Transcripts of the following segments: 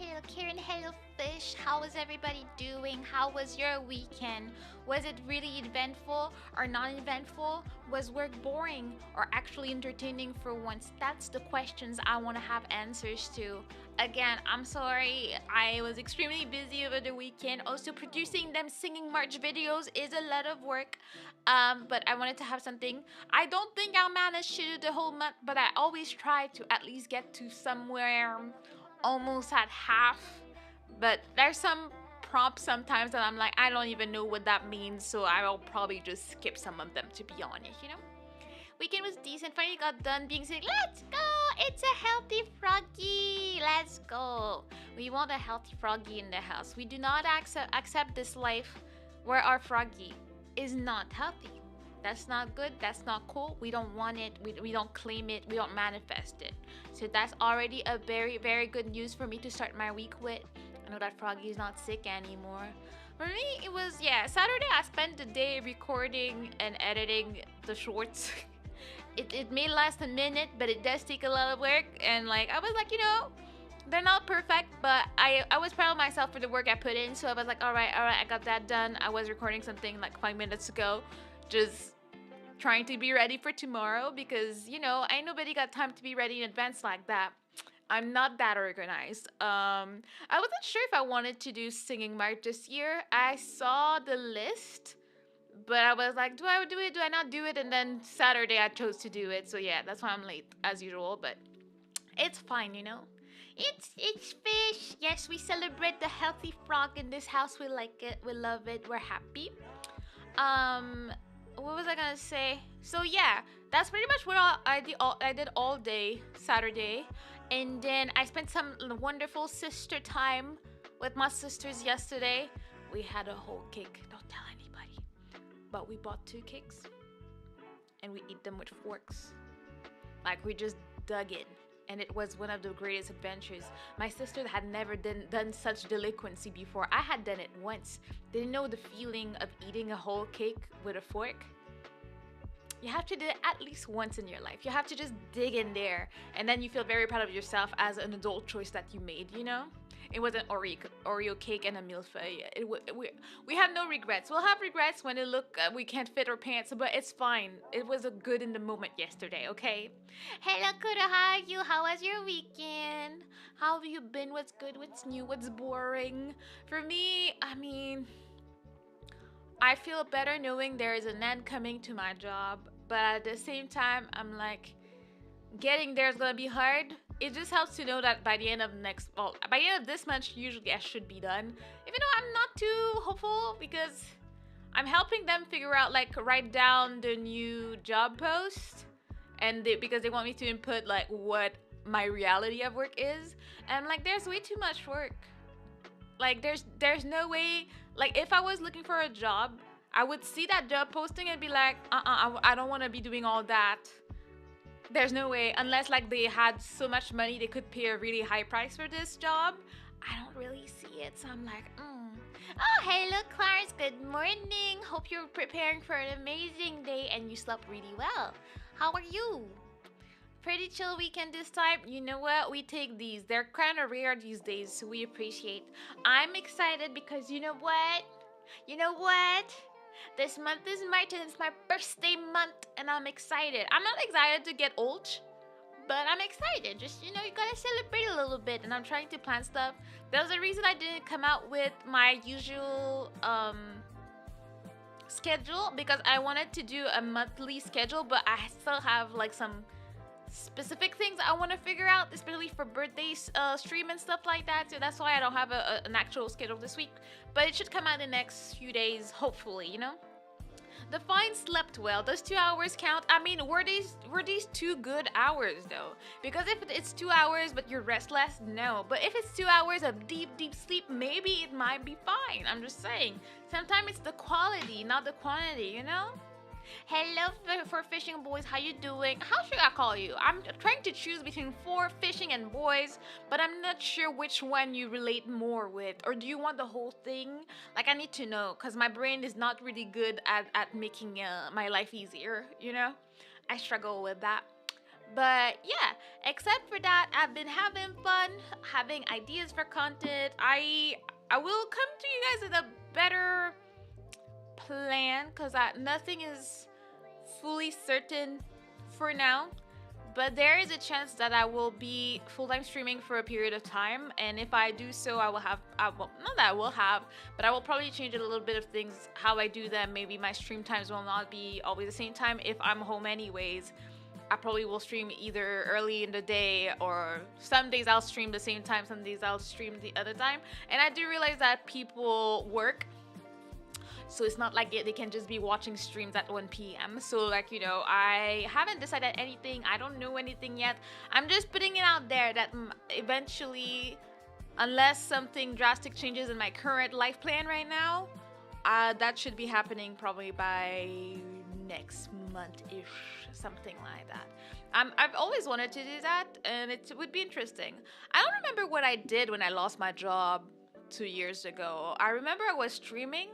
Hello, Karen, hello, Fish. How is everybody doing? How was your weekend? Was it really eventful or non eventful? Was work boring or actually entertaining for once? That's the questions I want to have answers to. Again, I'm sorry, I was extremely busy over the weekend. Also, producing them singing March videos is a lot of work. But I wanted to have something. I don't think I'll manage to do the whole month, but I always try to at least get to somewhere almost at half. But there's some prompts sometimes that I'm like, I don't even know what that means, so I'll probably just skip some of them to be honest. Weekend was decent. Finally got done being sick. Let's go! It's a healthy froggy. Let's go. We want a healthy froggy in the house. We do not accept this life where our froggy is not healthy. That's not good. That's not cool. We don't want it. We don't claim it. We don't manifest it. So that's already a very, very good news for me to start my week with. I know that Froggy is not sick anymore. For me, it was, yeah, Saturday I spent the day recording and editing the shorts. It may last a minute, but it does take a lot of work. And like, I was like, they're not perfect, but I was proud of myself for the work I put in. So I was like, all right, I got that done. I was recording something like 5 minutes ago, just trying to be ready for tomorrow because ain't nobody got time to be ready in advance like that. I'm not that organized. I wasn't sure if I wanted to do singing March this year. I saw the list, but I was like, do I do it? Do I not do it? And then Saturday I chose to do it. So yeah, that's why I'm late as usual. But it's fine. It's fish. Yes, we celebrate the healthy frog in this house. We like it. We love it. We're happy. Um, what was I gonna say? So yeah, that's pretty much what I did all day Saturday, and then I spent some wonderful sister time with my sisters yesterday. We had a whole cake. Don't tell anybody, but we bought two cakes and we eat them with forks. Like we just dug in. And it was one of the greatest adventures. My sister had never done such delinquency before. I had done it once. Didn't know the feeling of eating a whole cake with a fork. You have to do it at least once in your life. You have to just dig in there. And then you feel very proud of yourself as an adult choice that you made. It was an Oreo cake and a millefeuille. We have no regrets. We'll have regrets when we can't fit our pants, but it's fine. It was a good in the moment yesterday, okay? Hello, Kuda, how are you? How was your weekend? How have you been? What's good? What's new? What's boring? For me, I feel better knowing there is an end coming to my job, but at the same time, I'm like, getting there is gonna be hard. It just helps to know that by the end of by the end of this month, usually I should be done. Even though I'm not too hopeful because I'm helping them figure out, like, write down the new job post, and because they want me to input like what my reality of work is, and I'm like, there's way too much work. Like there's no way. Like if I was looking for a job, I would see that job posting and be like, I don't want to be doing all that. There's no way, unless like they had so much money they could pay a really high price for this job. I don't really see it, so I'm like, Oh, hello, Clarence. Good morning. Hope you're preparing for an amazing day and you slept really well. How are you? Pretty chill weekend this time. You know what? We take these. They're kind of rare these days, so we appreciate. I'm excited because you know what? You know what? This month is March and it's my birthday month, and I'm excited. I'm not excited to get old, but I'm excited. Just, you gotta celebrate a little bit, and I'm trying to plan stuff. There's a reason I didn't come out with my usual schedule because I wanted to do a monthly schedule, but I still have like some specific things I want to figure out, especially for birthdays, stream and stuff like that. So that's why I don't have an actual schedule this week. But it should come out in the next few days, hopefully. The fine slept well. Does 2 hours count? I mean, were these 2 good hours though? Because if it's 2 hours but you're restless, no. But if it's 2 hours of deep, deep sleep, maybe it might be fine. I'm just saying. Sometimes it's the quality, not the quantity. Hello, for fishing boys. How you doing? How should I call you? I'm trying to choose between for fishing and boys, but I'm not sure which one you relate more with. Or do you want the whole thing? Like, I need to know, because my brain is not really good at making my life easier. I struggle with that. But yeah, except for that, I've been having fun, having ideas for content. I will come to you guys with a better plan because nothing is fully certain for now. But there is a chance that I will be full time streaming for a period of time, and if I do so, I will not that I will have, but I will probably change a little bit of things how I do them. Maybe my stream times will not be always the same time if I'm home anyways. I probably will stream either early in the day, or some days I'll stream the same time, some days I'll stream the other time. And I do realize that people work, so it's not like they can just be watching streams at 1 p.m. So, like, I haven't decided anything. I don't know anything yet. I'm just putting it out there that eventually, unless something drastic changes in my current life plan right now, that should be happening probably by next month-ish, something like that. I've always wanted to do that, and it would be interesting. I don't remember what I did when I lost my job 2 years ago. I remember I was streaming.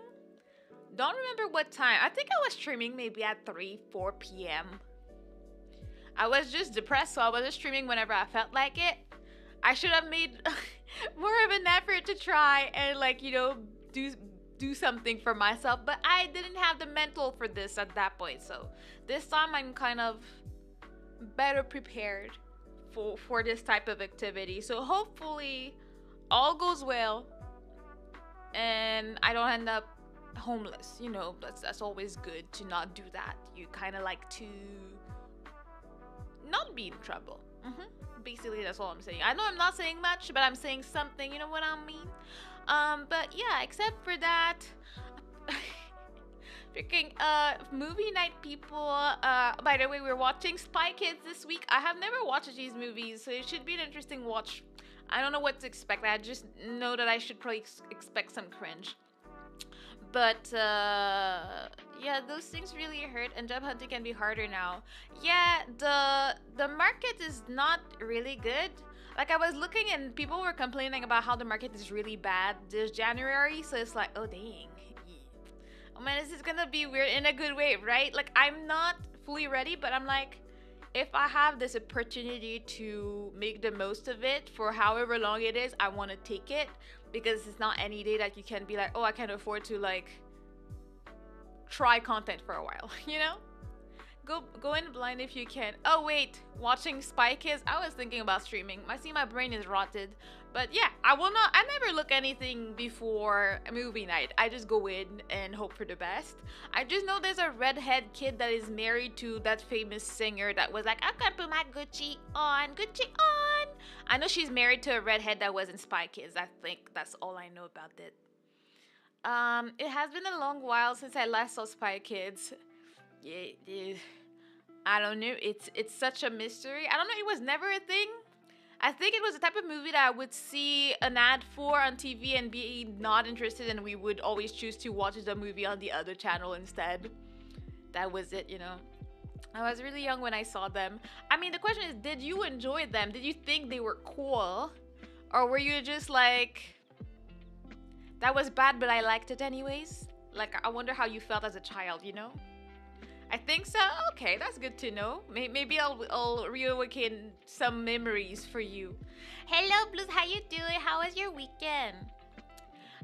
Don't remember what time. I think I was streaming maybe at 4 p.m. I was just depressed, so I was just streaming whenever I felt like it. I should have made more of an effort to try and, like, do something for myself, but I didn't have the mental for this at that point. So this time I'm kind of better prepared for this type of activity. So hopefully all goes well and I don't end up homeless. That's always good to not do that. You kind of like to not be in trouble. Basically, that's all I'm saying. I know I'm not saying much, but I'm saying something. You know what I mean? But yeah, except for that, freaking movie night, people. By the way, we're watching Spy Kids this week. I have never watched these movies, so it should be an interesting watch. I don't know what to expect. I just know that I should probably expect some cringe. But yeah, those things really hurt, and job hunting can be harder now. Yeah, the market is not really good. Like, I was looking and people were complaining about how the market is really bad this January, so it's like, oh dang. Oh man, this is gonna be weird in a good way, right? Like, I'm not fully ready, but I'm like, if I have this opportunity to make the most of it for however long it is, I want to take it, because it's not any day that you can be like, oh, I can't afford to, like, try content for a while, Go in blind if you can. Oh wait, watching Spy Kids. I was thinking about streaming. I see my brain is rotted. But yeah, I never look anything before a movie night. I just go in and hope for the best. I just know there's a redhead kid that is married to that famous singer that was like, I can put my Gucci on, Gucci on. I know she's married to a redhead that was in Spy Kids. I think that's all I know about it. It has been a long while since I last saw Spy Kids. Yeah, I don't know. It's such a mystery. I don't know. It was never a thing. I think it was the type of movie that I would see an ad for on TV and be not interested, and we would always choose to watch the movie on the other channel instead. That was it. I was really young when I saw them. I mean, the question is, did you enjoy them? Did you think they were cool? Or were you just like, that was bad, but I liked it anyways? Like, I wonder how you felt as a child, I think so. Okay, that's good to know. Maybe I'll reawaken some memories for you. Hello, Blues. How you doing? How was your weekend?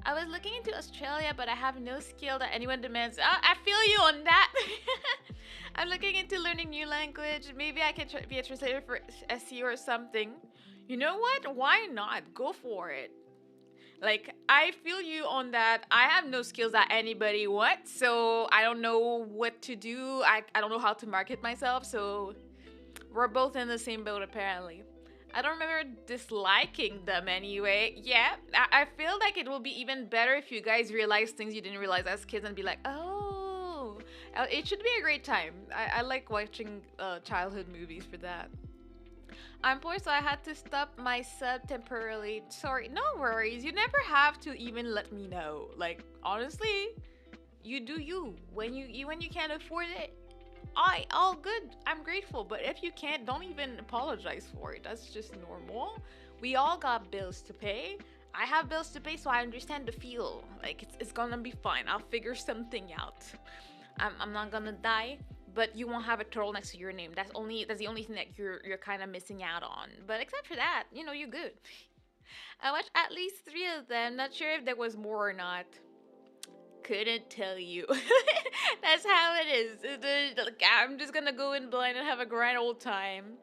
I was looking into Australia, but I have no skill that anyone demands. I feel you on that. I'm looking into learning new language. Maybe I can be a translator for SEO or something. You know what? Why not? Go for it. Like, I feel you on that. I have no skills that anybody wants, so I don't know what to do. I don't know how to market myself, so we're both in the same boat, apparently. I don't remember disliking them anyway. Yeah, I feel like it will be even better if you guys realize things you didn't realize as kids and be like, oh, it should be a great time. I like watching childhood movies for that. I'm poor, so I had to stop my sub temporarily. Sorry, no worries. You never have to even let me know. Like, honestly, you do you. When you can't afford it, all good. I'm grateful. But if you can't, don't even apologize for it. That's just normal. We all got bills to pay. I have bills to pay, so I understand the feel. Like, it's gonna be fine. I'll figure something out. I'm not gonna die, but you won't have a turtle next to your name. That's the only thing that you're kind of missing out on. But except for that, you're good. I watched at least three of them. Not sure if there was more or not. Couldn't tell you. That's how it is. I'm just gonna go in blind and have a grand old time.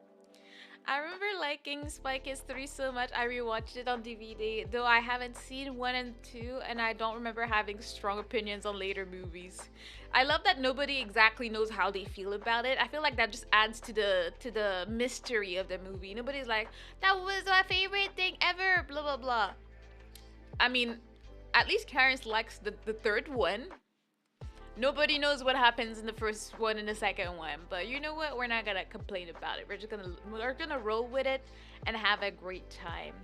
I remember liking Spy Kids 3 so much, I rewatched it on DVD, though I haven't seen 1 and 2, and I don't remember having strong opinions on later movies. I love that nobody exactly knows how they feel about it. I feel like that just adds to the mystery of the movie. Nobody's like, that was my favorite thing ever, blah blah blah. I mean, at least Clarence likes the third one. Nobody knows what happens in the first one and the second one, but you know what? We're not gonna complain about it. We're gonna roll with it and have a great time.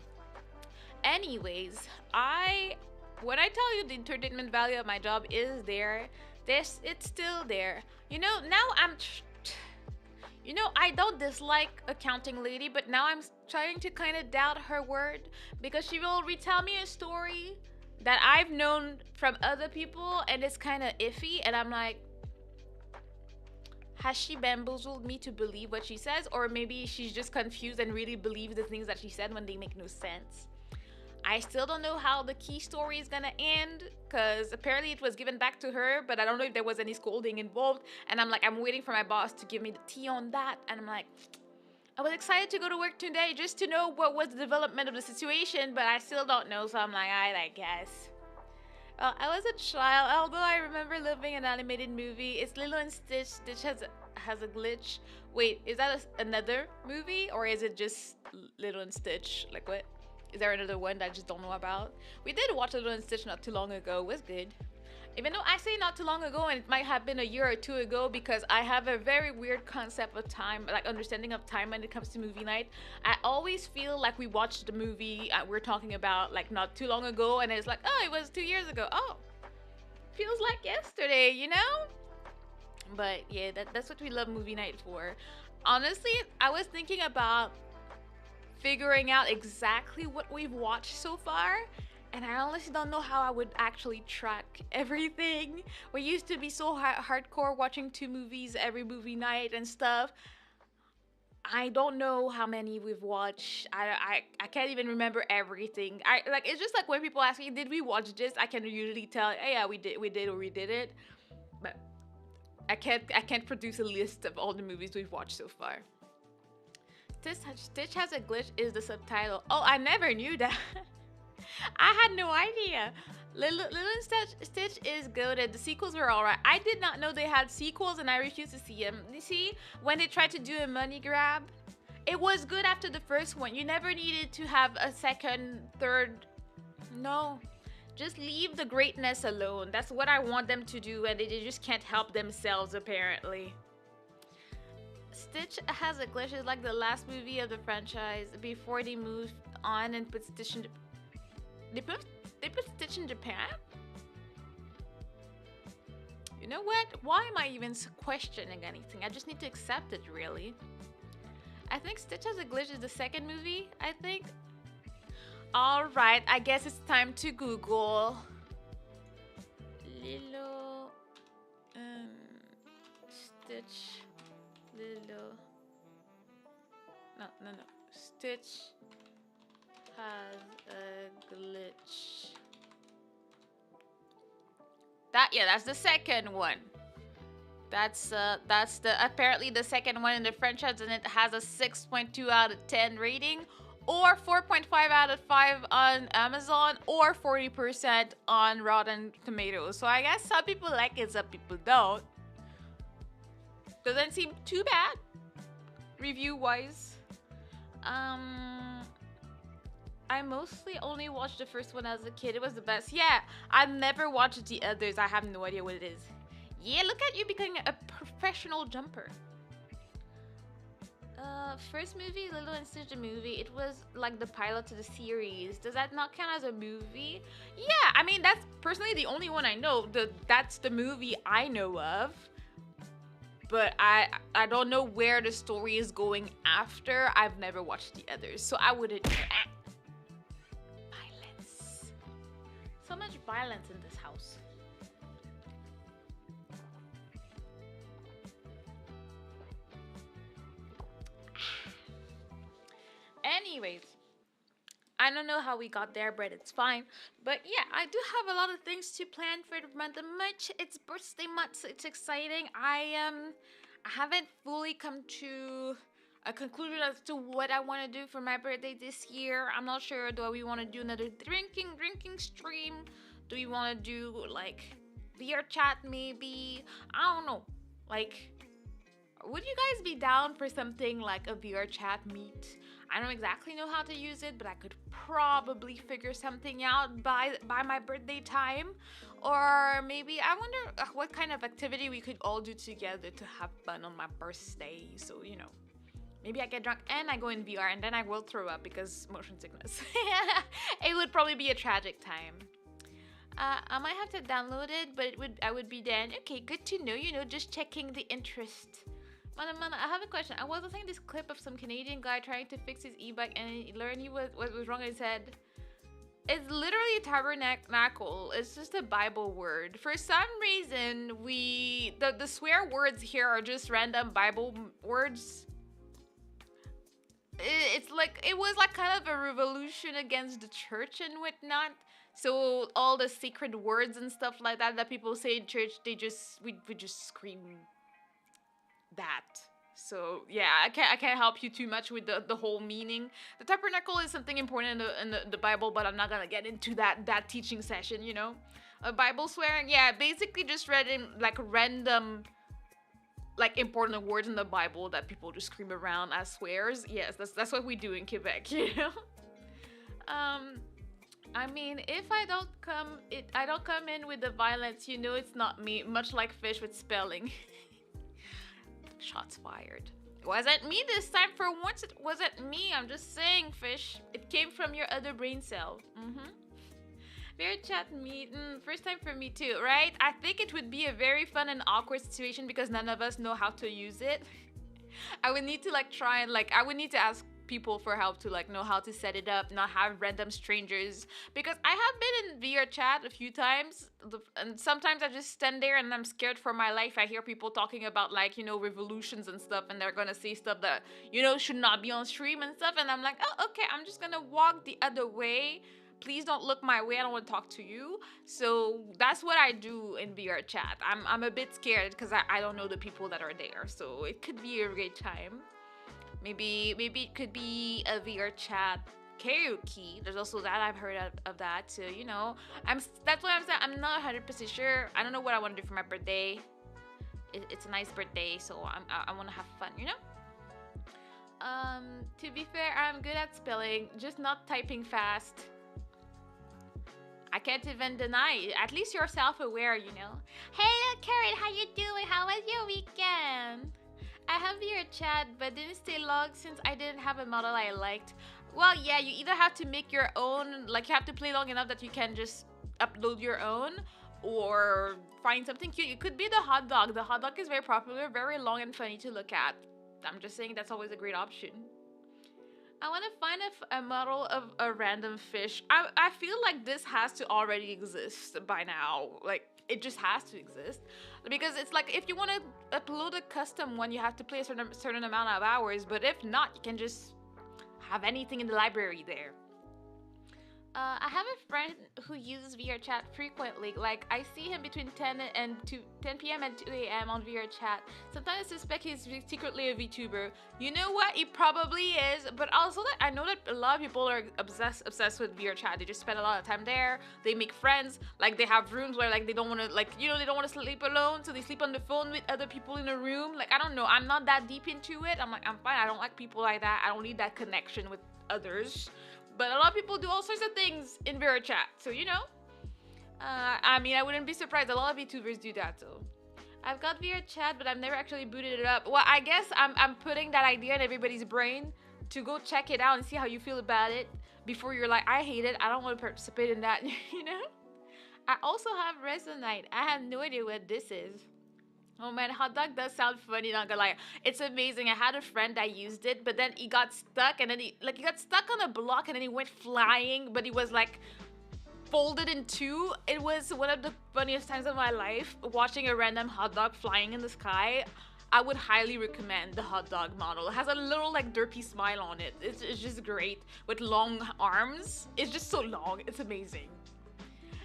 Anyways, when I tell you the entertainment value of my job is there, it's still there. Now I don't dislike accounting lady, but now I'm trying to kind of doubt her word because she will retell me a story that I've known from other people and it's kind of iffy, and I'm like, has she bamboozled me to believe what she says, or maybe she's just confused and really believes the things that she said when they make no sense. I still don't know how the key story is gonna end, because apparently it was given back to her, but I don't know if there was any scolding involved, and I'm waiting for my boss to give me the tea on that, and I'm like, I was excited to go to work today just to know what was the development of the situation, but I still don't know, so I'm like, I guess. Well, I was a child, although I remember loving an animated movie. It's Lilo and Stitch. Stitch has a glitch. Wait, is that another movie, or is it just Lilo and Stitch? Like, what? Is there another one that I just don't know about? We did watch Lilo and Stitch not too long ago. It was good. Even though I say not too long ago, and it might have been a year or two ago, because I have a very weird concept of time, like understanding of time when it comes to movie night. I always feel like we watched the movie we're talking about like not too long ago, and it's like, oh, it was 2 years ago. Oh, feels like yesterday, But yeah, that's what we love movie night for. Honestly, I was thinking about figuring out exactly what we've watched so far, and I honestly don't know how I would actually track everything. We used to be so hardcore watching 2 movies every movie night and stuff. I don't know how many we've watched. I can't even remember everything. It's just like when people ask me, did we watch this? I can usually tell, hey, yeah, we did or we didn't. But I can't produce a list of all the movies we've watched so far. Stitch has a glitch is the subtitle. Oh, I never knew that. I had no idea. Lilo and Stitch is goated. The sequels were alright. I did not know they had sequels, and I refused to see them. You see, when they tried to do a money grab, it was good after the first one. You never needed to have a second, third. No. Just leave the greatness alone. That's what I want them to do, and they just can't help themselves, apparently. Stitch has a glitch. It's like the last movie of the franchise before they moved on and put Stitch in... They put Stitch in Japan? You know what? Why am I even questioning anything? I just need to accept it, really. I think Stitch has a glitch is the second movie, I think. Alright, I guess it's time to Google. Lilo... Stitch... Lilo... No. Stitch... has a glitch. That's the second one. That's apparently the second one in the franchise, and it has a 6.2 out of 10 rating, or 4.5 out of 5 on Amazon, or 40% on Rotten Tomatoes. So I guess some people like it, some people don't. Doesn't seem too bad, review-wise. I mostly only watched the first one as a kid. It was the best. Yeah, I've never watched the others. I have no idea what it is. Yeah, look at you becoming a professional jumper. First movie, Lilo and Stitch the movie. It was like the pilot to the series. Does that not count as a movie? Yeah, I mean, that's personally the only one I know. That's the movie I know of. But I don't know where the story is going after. I've never watched the others, so I wouldn't... Violence. So much violence in this house. Anyways, I don't know how we got there, but it's fine. But yeah, I do have a lot of things to plan for the month of March. It's birthday month, so it's exciting. I haven't fully come to a conclusion as to what I want to do for my birthday this year. I'm not sure. Do we want to do another drinking stream? Do we want to do like VR chat maybe? I don't know. Like, would you guys be down for something like a VR chat meet? I don't exactly know how to use it, but I could probably figure something out by my birthday time. Or maybe I wonder what kind of activity we could all do together to have fun on my birthday. So, maybe I get drunk and I go in VR and then I will throw up because motion sickness. It would probably be a tragic time. I might have to download it, but I would be then. Okay, good to know, just checking the interest. Mana, I have a question. I was listening to this clip of some Canadian guy trying to fix his e-bike and he learned what was wrong and he said, it's literally a tabernacle. It's just a Bible word. For some reason, the swear words here are just random Bible words. It's like, it was like kind of a revolution against the church and whatnot. So all the sacred words and stuff like that people say in church, we just scream that. So yeah, I can't help you too much with the whole meaning. The tabernacle is something important in the Bible, but I'm not gonna get into that teaching session. A Bible swearing, yeah, basically just read in like random like important words in the Bible that people just scream around as swears. Yes, that's what we do in Quebec. I mean, if I don't come in with the violence, it's not me. Much like Fish with spelling. Shots fired. Wasn't me this time. For once, it wasn't me. I'm just saying, Fish. It came from your other brain cell. Very chat meet. First time for me too, right? I think it would be a very fun and awkward situation because none of us know how to use it. I would need to try and I would need to ask people for help to know how to set it up, not have random strangers, because I have been in VR chat a few times and sometimes I just stand there and I'm scared for my life. I hear people talking about revolutions and stuff and they're gonna say stuff that should not be on stream and stuff, and I'm like, oh, okay, I'm just gonna walk the other way. Please don't look my way. I don't want to talk to you. So that's what I do in VR chat. I'm a bit scared because I don't know the people that are there. So it could be a great time. Maybe it could be a VR chat karaoke. There's also that. I've heard of that. So that's what I'm saying. I'm not 100% sure. I don't know what I want to do for my birthday. It's a nice birthday, so I want to have fun. To be fair, I'm good at spelling, just not typing fast. I can't even deny it. At least you're self-aware, Hey, Karen, how you doing? How was your weekend? I have your chat, but didn't stay logged since I didn't have a model I liked. Well, yeah, you either have to make your own, you have to play long enough that you can just upload your own, or find something cute. It could be the hot dog. The hot dog is very popular, very long and funny to look at. I'm just saying that's always a great option. I want to find a model of a random fish. I feel like this has to already exist by now. It just has to exist. Because it's if you want to upload a custom one, you have to play a certain amount of hours. But if not, you can just have anything in the library there. I have a friend who uses VR chat frequently. I see him between 10 p.m. and 2 a.m. on VR chat. Sometimes I suspect he's secretly a VTuber. You know what? He probably is. But also, I know that a lot of people are obsessed with VR chat. They just spend a lot of time there. They make friends. They have rooms where they don't want to they don't want to sleep alone, so they sleep on the phone with other people in a room. I don't know. I'm not that deep into it. I'm fine. I don't like people like that. I don't need that connection with others. But a lot of people do all sorts of things in VR chat, so I mean, I wouldn't be surprised. A lot of YouTubers do that, so. I've got VR chat, but I've never actually booted it up. Well, I guess I'm putting that idea in everybody's brain to go check it out and see how you feel about it before you're like, I hate it. I don't want to participate in that, I also have Resonite. I have no idea what this is. Oh man, hot dog does sound funny, not gonna lie. It's amazing. I had a friend that used it, but then he got stuck, and then he got stuck on a block, and then he went flying, but he was folded in two. It was one of the funniest times of my life, watching a random hot dog flying in the sky. I would highly recommend the hot dog model. It has a little like derpy smile on it. It's just great with long arms. It's just so long. It's amazing.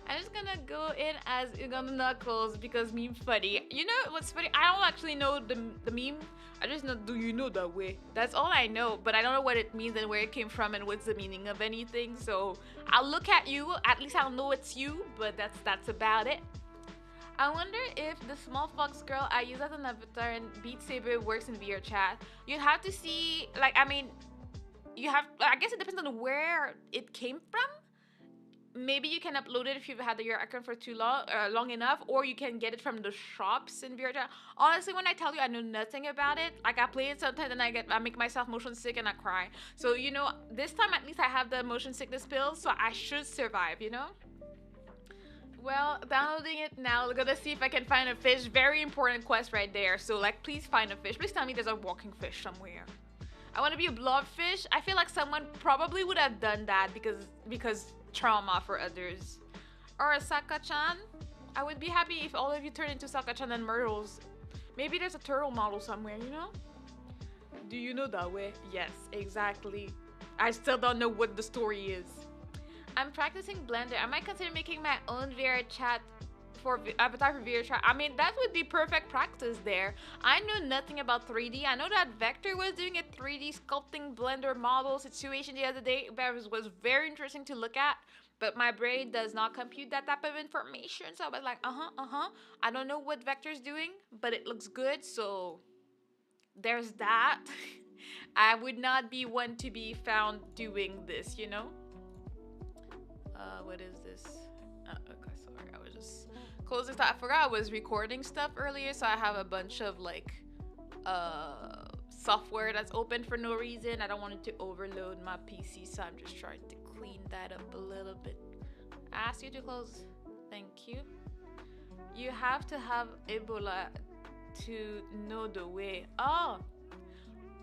I'm just gonna go in as Uganda Knuckles because meme funny. You know what's funny? I don't actually know the meme. I just know, do you know that way? That's all I know, but I don't know what it means and where it came from and what's the meaning of anything. So I'll look at you. At least I'll know it's you, but that's about it. I wonder if the small fox girl I use as an avatar in Beat Saber works in VR chat. You'd have to see, like, I mean, you have, I guess it depends on where it came from. Maybe you can upload it if you've had your account for too long enough, or you can get it from the shops in VR chat. Honestly, when I tell you I know nothing about it, like I play it sometimes and I make myself motion sick and I cry. So you know, this time at least I have the motion sickness pills, so I should survive. You know. Well, downloading it now. We're gonna see if I can find a fish. Very important quest right there. So like, please find a fish. Please tell me there's a walking fish somewhere. I want to be a blobfish. I feel like someone probably would have done that because trauma for others. Or a Saka-chan. I would be happy if all of you turn into Saka-chan and Myrtles. Maybe there's a turtle model somewhere, you know? Do you know that way? Yes, exactly. I still don't know what the story is. I'm practicing Blender. I might consider making my own VR chat for avatar for VR chat. I mean, that would be perfect practice there. I know nothing about 3D. I know that Vector was doing a 3D sculpting Blender model situation the other day. That was very interesting to look at. But my brain does not compute that type of information. So I was like, I don't know what Vector's doing, but it looks good. So there's that. I would not be one to be found doing this, you know? What is this? Okay, sorry. I was just closing stuff. I forgot I was recording stuff earlier, so I have a bunch of like software that's open for no reason. I don't want it to overload my PC, so I'm just trying to clean that up a little bit. Ask you to close. Thank you. You have to have Ebola to know the way. Oh,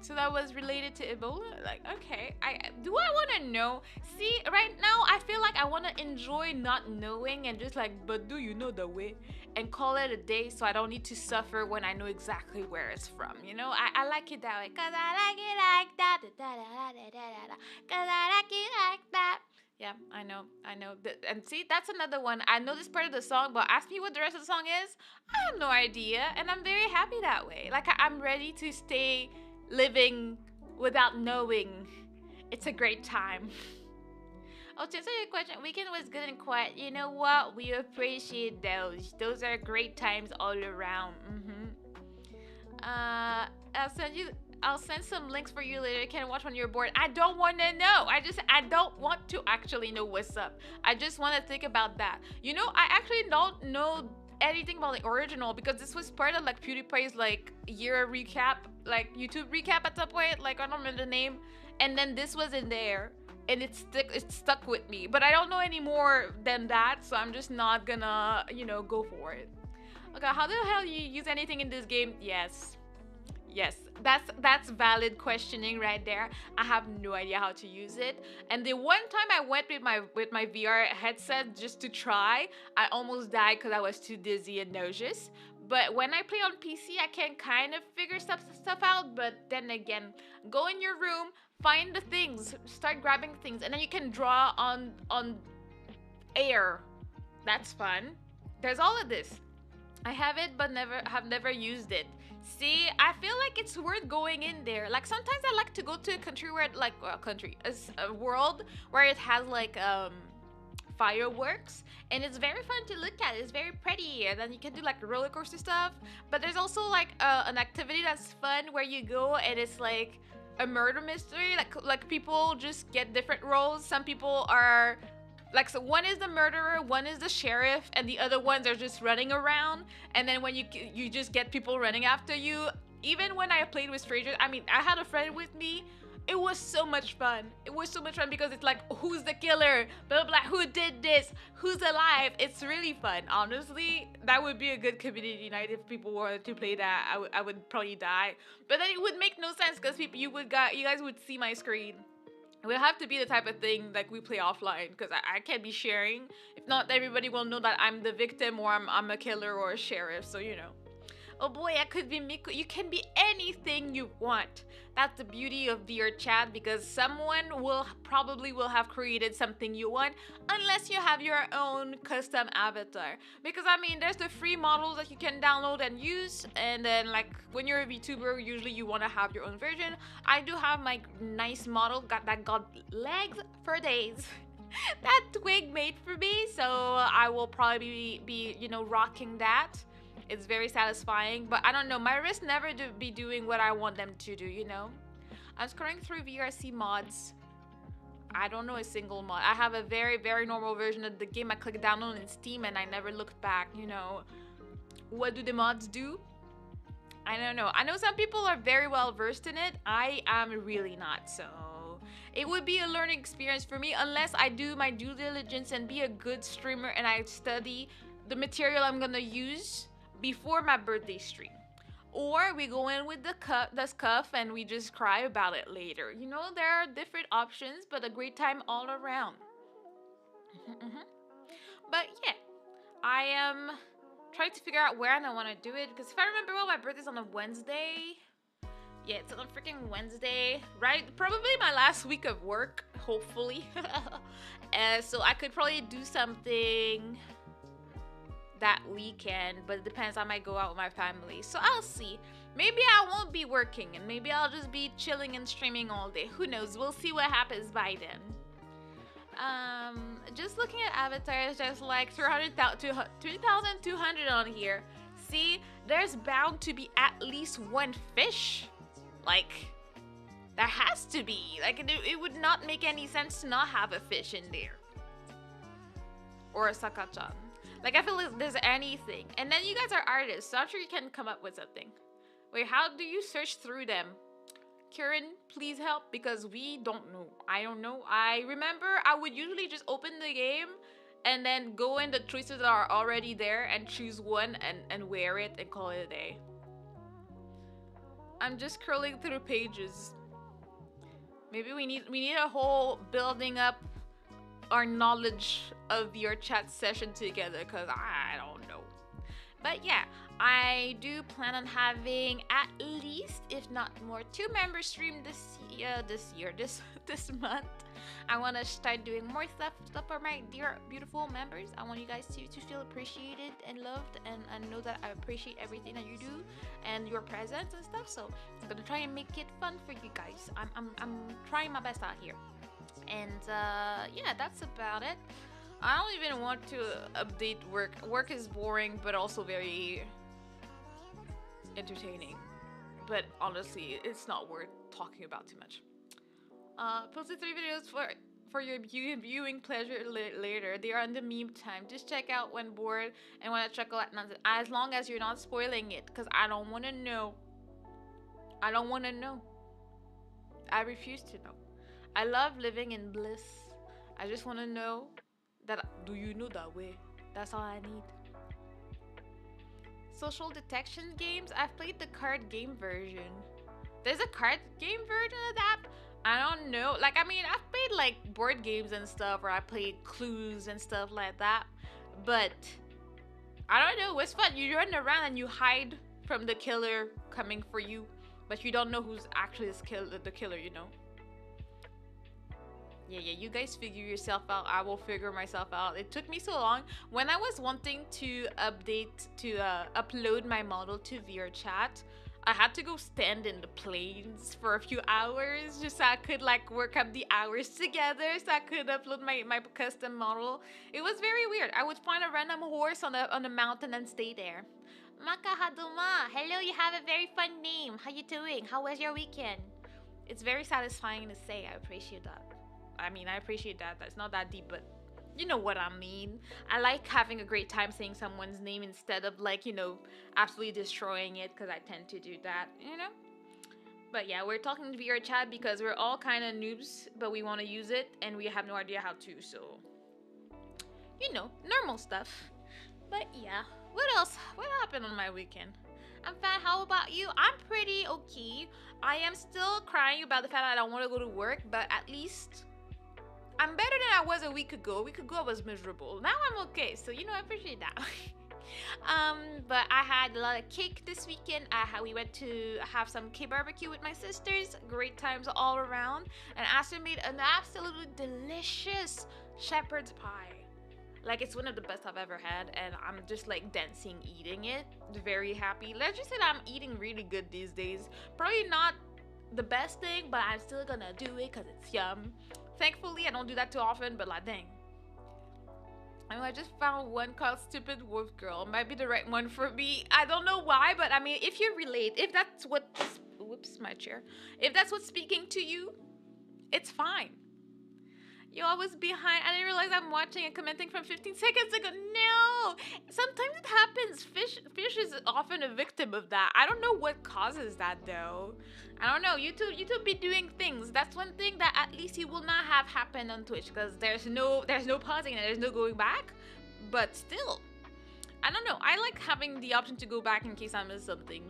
so that was related to Ebola? Like, okay. I want to know? See, right now I feel like I want to enjoy not knowing and just like, but do you know the way? And call it a day so I don't need to suffer when I know exactly where it's from. You know, I like it that way. Cause I like it like that. Cause I like it like that. Yeah, I know. And see, that's another one. I know this part of the song, but ask me what the rest of the song is. I have no idea. And I'm very happy that way. Like, I'm ready to stay living without knowing. It's a great time. Oh, to answer your question, weekend was good and quiet. You know what? We appreciate those. Those are great times all around. I'll send some links for you later. You can watch when you're bored. I don't want to know. I don't want to actually know what's up. I just want to think about that. You know, I actually don't know anything about the original because this was part of like PewDiePie's like year recap, like YouTube recap at some point. Like, I don't remember the name. And then this was in there. And it stuck with me. But I don't know any more than that. So I'm just not gonna, you know, go for it. Okay, how the hell you use anything in this game? Yes, that's valid questioning right there. I have no idea how to use it. And the one time I went with my VR headset just to try, I almost died because I was too dizzy and nauseous. But when I play on PC, I can kind of figure stuff out. But then again, go in your room, find the things, start grabbing things, and then you can draw on air. That's fun. There's all of this. I have it, but have never used it. See, I feel like it's worth going in there. Like, sometimes I like to go to a country where, like, a world where it has like fireworks, and it's very fun to look at. It's very pretty, and then you can do like roller coaster stuff. But there's also like an activity that's fun where you go and it's like a murder mystery. Like people just get different roles. Some people are like, so one is the murderer, one is the sheriff, and the other ones are just running around. And then when you just get people running after you. Even when I played with strangers, I mean, I had a friend with me. It was so much fun. It was so much fun because it's like, who's the killer? Blah, blah, blah. Who did this? Who's alive? It's really fun. Honestly, that would be a good community night if people wanted to play that. I would probably die. But then it would make no sense because you guys would see my screen. It would have to be the type of thing like we play offline because I can't be sharing. If not, everybody will know that I'm the victim or I'm a killer or a sheriff. So, you know. Oh boy, I could be Miku. You can be anything you want. That's the beauty of VR chat because someone will probably will have created something you want unless you have your own custom avatar. Because I mean, there's the free models that you can download and use, and then like when you're a VTuber, usually you want to have your own version. I do have my nice model got legs for days. That twig made for me, so I will probably be rocking that. It's very satisfying, but I don't know. My wrists never do be doing what I want them to do. I'm scrolling through VRC mods. I don't know a single mod. I have a very, very normal version of the game. I click download in Steam and I never looked back. What do the mods do? I don't know. I know some people are very well versed in it. I am really not, so it would be a learning experience for me unless I do my due diligence and be a good streamer and I study the material I'm gonna use before my birthday stream. Or we go in with the scuff and we just cry about it later. There are different options, but a great time all around. But yeah, I am trying to figure out where I want to do it because if I remember well, my birthday's on a Wednesday. Yeah, it's on a freaking Wednesday, right? Probably my last week of work, hopefully. So I could probably do something that weekend, but it depends. I might go out with my family, so I'll see. Maybe I won't be working and maybe I'll just be chilling and streaming all day. Who knows? We'll see what happens by then. Just looking at avatars, there's like 3,200 on here. See, there's bound to be at least one fish. Like, there has to be. Like, it would not make any sense to not have a fish in there. Or a sakachan. Like, I feel like there's anything. And then you guys are artists, so I'm sure you can come up with something. Wait, how do you search through them? Kieran, please help, because we don't know. I don't know. I remember I would usually just open the game and then go in the choices that are already there and choose one and wear it and call it a day. I'm just scrolling through pages. Maybe we need a whole building up our knowledge of your chat session together, because I don't know. But yeah, I do plan on having at least, if not more, 2 members stream this month. I want to start doing more stuff for my dear, beautiful members. I want you guys to feel appreciated and loved, and know that I appreciate everything that you do and your presence and stuff. So I'm gonna try and make it fun for you guys. I'm trying my best out here. And yeah, that's about it. I don't even want to update work. Work is boring, but also very entertaining. But honestly, it's not worth talking about too much. Posted 3 videos for your viewing pleasure later. They are on the meme time. Just check out when bored and want to chuckle at nonsense. As long as you're not spoiling it, because I don't want to know. I don't want to know. I refuse to know. I love living in bliss. I just want to know that. Do you know that way? That's all I need. Social detection games. I've played the card game version. There's a card game version of that? I don't know. Like, I mean, I've played like board games and stuff, or I played clues and stuff like that. But I don't know. It's fun. You run around and you hide from the killer coming for you, but you don't know who's actually the killer, you know? Yeah, you guys figure yourself out. I will figure myself out. It took me so long. When I was wanting to upload my model to VRChat, I had to go stand in the plains for a few hours just so I could like work up the hours together so I could upload my custom model. It was very weird. I would find a random horse on a mountain and stay there. Maka Haduma, hello, you have a very fun name. How you doing? How was your weekend? It's very satisfying to say. I appreciate that. I mean, I appreciate that. That's not that deep, but you know what I mean. I like having a great time saying someone's name instead of like, absolutely destroying it, because I tend to do that, But yeah, we're talking to VR chat because we're all kind of noobs, but we want to use it and we have no idea how to, so normal stuff. But yeah, what else? What happened on my weekend? I'm fine. How about you? I'm pretty okay. I am still crying about the fact that I don't want to go to work, but at least I'm better than I was a week ago. A week ago I was miserable. Now I'm okay, so I appreciate that. um, but I had a lot of cake this weekend. We went to have some K barbecue with my sisters. Great times all around. And Aston made an absolutely delicious shepherd's pie. Like it's one of the best I've ever had, and I'm just like dancing eating it. Very happy. Let's just say that I'm eating really good these days. Probably not the best thing, but I'm still gonna do it because it's yum. Thankfully, I don't do that too often, but like dang. I just found one called Stupid Wolf Girl. Might be the right one for me. I don't know why, but I mean, if you relate, if that's what, whoops, my chair. If that's what's speaking to you, it's fine. You always behind. I didn't realize I'm watching and commenting from 15 seconds ago. No, sometimes it happens. Fish is often a victim of that. I don't know what causes that though. I don't know. YouTube be doing things. That's one thing that at least you will not have happen on Twitch because there's no pausing and there's no going back. But still, I don't know. I like having the option to go back in case I miss something.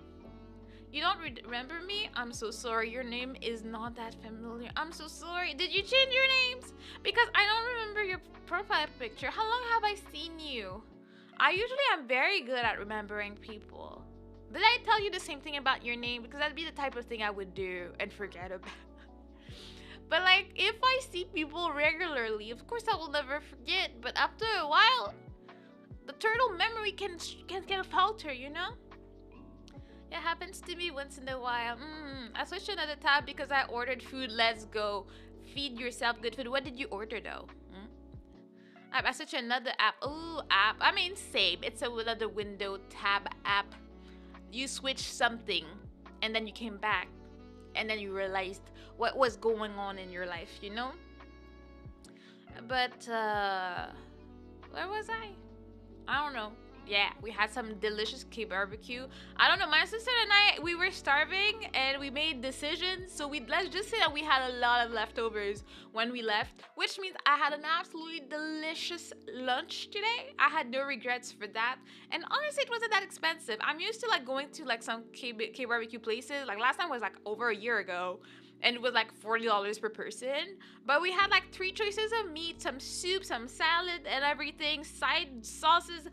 You don't remember me? I'm so sorry. Your name is not that familiar. I'm so sorry. Did you change your names? Because I don't remember your profile picture. How long have I seen you? I usually am very good at remembering people. Did I tell you the same thing about your name? Because that'd be the type of thing I would do and forget about. But like, if I see people regularly, of course I will never forget. But after a while, the turtle memory can falter, you know? It happens to me once in a while. I switched to another tab because I ordered food. Let's go. Feed yourself good food. What did you order though? I switched to another app. Oh, app. I mean, same. It's another window tab app. You switched something and then you came back and then you realized what was going on in your life, you know? But, where was I? I don't know. Yeah, we had some delicious K barbecue. I don't know, my sister and I, we were starving and we made decisions. So let's just say that we had a lot of leftovers when we left, which means I had an absolutely delicious lunch today. I had no regrets for that. And honestly, it wasn't that expensive. I'm used to like going to like some K barbecue places. Like last time was like over a year ago. And it was like $40 per person. But we had like 3 choices of meat, some soup, some salad, and everything, side sauces,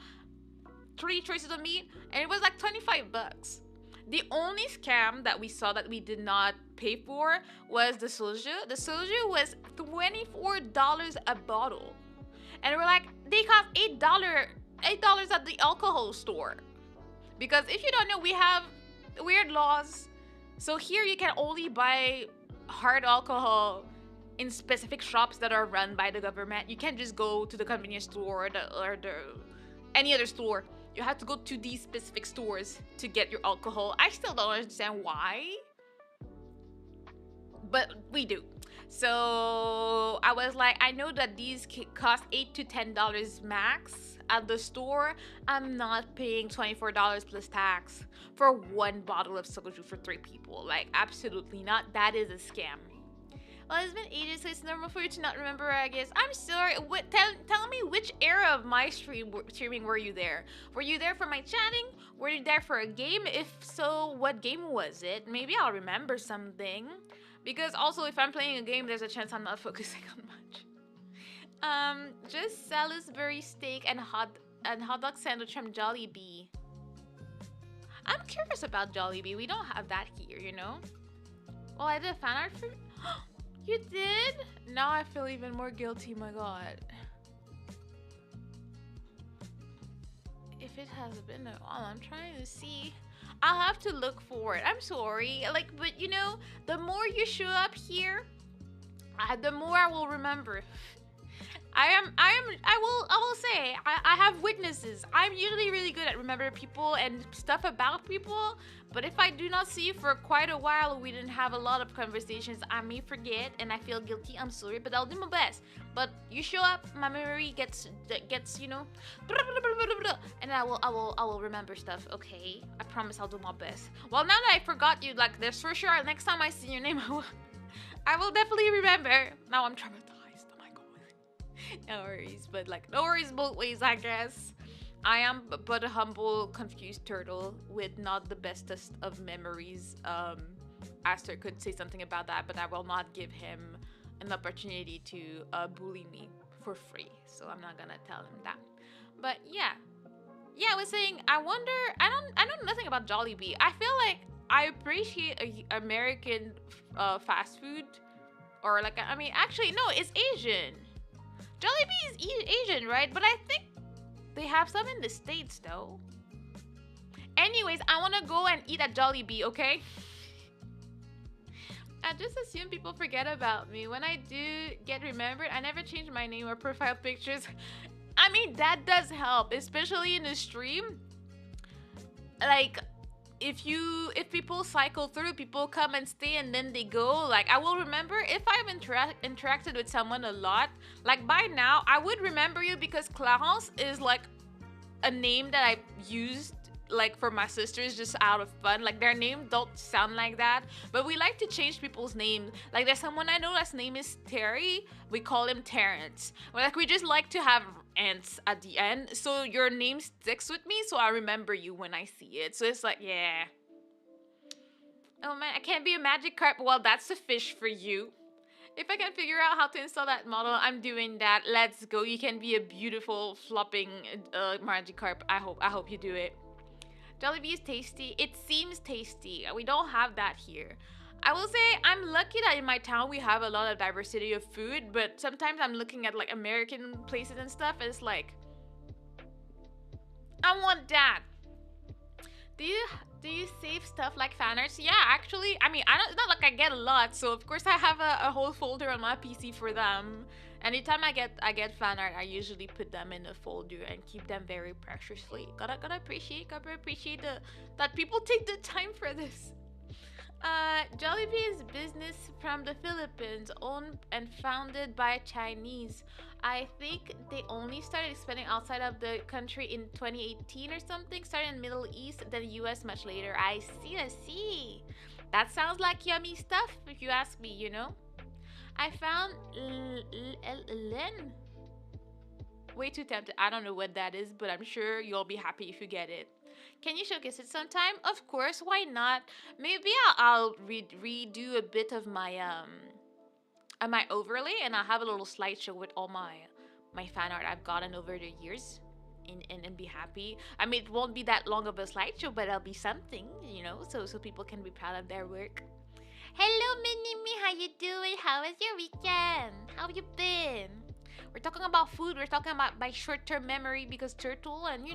3 choices of meat, and it was like 25 bucks. The only scam that we saw that we did not pay for was the soju. The soju was $24 a bottle. And we're like, they cost $8 at the alcohol store. Because if you don't know, we have weird laws. So here you can only buy hard alcohol in specific shops that are run by the government. You can't just go to the convenience store or any other store. You have to go to these specific stores to get your alcohol. I still don't understand why, but we do. So I was like, I know that these cost $8 to $10 max at the store. I'm not paying $24 plus tax for one bottle of soju for 3 people. Like, absolutely not. That is a scam. Well, it's been ages, so it's normal for you to not remember, I guess. I'm sorry. Tell me which era of my streaming were you there? Were you there for my chatting? Were you there for a game? If so, what game was it? Maybe I'll remember something. Because also, if I'm playing a game, there's a chance I'm not focusing on much. Just Salisbury steak and hot dog sandwich from Jollibee. I'm curious about Jollibee. We don't have that here, you know? Well, I did a fan art for... You did? Now I feel even more guilty, my god. If it has been a while, I'm trying to see. I'll have to look for it. I'm sorry. Like, but you know, the more you show up here, the more I will remember. I will say, I have witnesses. I'm usually really good at remembering people and stuff about people, but if I do not see you for quite a while, we didn't have a lot of conversations, I may forget and I feel guilty. I'm sorry, but I'll do my best. But you show up, my memory gets, you know, and I will remember stuff, okay? I promise I'll do my best. Well, now that I forgot you, like, there's for sure, next time I see your name, I will definitely remember. Now I'm traumatized. No worries, but like, no worries both ways, I guess. I am but a humble, confused turtle with not the bestest of memories. Aster could say something about that, but I will not give him an opportunity to bully me for free. So I'm not gonna tell him that. But yeah, Yeah, I was saying, I wonder. I know nothing about Jollibee. I feel like I appreciate American fast food, or like, I mean, actually, no, it's Asian. Jollibee is Asian, right? But I think they have some in the States though. Anyways, I want to go and eat at Jollibee, okay? I just assume people forget about me. When I do get remembered, I never change my name or profile pictures. I mean, that does help, especially in the stream. Like, if people cycle through, people come and stay and then they go. Like, I will remember if I've interacted with someone a lot. Like, by now, I would remember you because Clarence is like a name that I used like for my sisters just out of fun. Like, their name don't sound like that, but we like to change people's names. Like, there's someone I know that's name is Terry. We call him Terrence. Like, we just like to have ants at the end, so your name sticks with me, so I remember you when I see it. So it's like, yeah. Oh man, I can't be a magic carp. Well, that's a fish for you. If I can figure out how to install that model, I'm doing that. Let's go. You can be a beautiful flopping Magikarp. I hope you do it. Jollibee is tasty. It seems tasty. We don't have that here. I will say I'm lucky that in my town we have a lot of diversity of food, but sometimes I'm looking at like American places and stuff, and it's like, I want that. Do you do you save stuff like fan arts? Yeah, actually, I mean, I don't. It's not like I get a lot, so of course I have a whole folder on my PC for them. Anytime I get fan art, I usually put them in a folder and keep them very preciously. Gotta appreciate that people take the time for this. Jollibee is business from the Philippines, owned and founded by Chinese. I think they only started expanding outside of the country in 2018 or something. Started in Middle East, then US much later. I see, I see. That sounds like yummy stuff, if you ask me. I found Len. Way too tempted. I don't know what that is, but I'm sure you'll be happy if you get it. Can you showcase it sometime? Of course, why not? Maybe I'll redo a bit of my overlay, and I'll have a little slideshow with all my fan art I've gotten over the years, and be happy. I mean, it won't be that long of a slideshow, but it'll be something, so people can be proud of their work. Hello, Mini Me. How you doing? How was your weekend? How you been? We're talking about food. We're talking about my short-term memory because turtle, and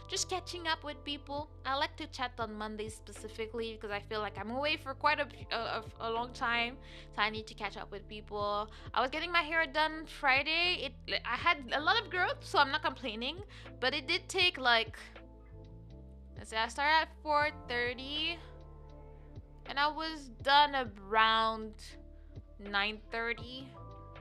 just catching up with people. I like to chat on Mondays specifically because I feel like I'm away for quite a long time, so I need to catch up with people. I was getting my hair done Friday. I had a lot of growth, so I'm not complaining. But it did take like, let's say I started at 4:30, and I was done around 9:30.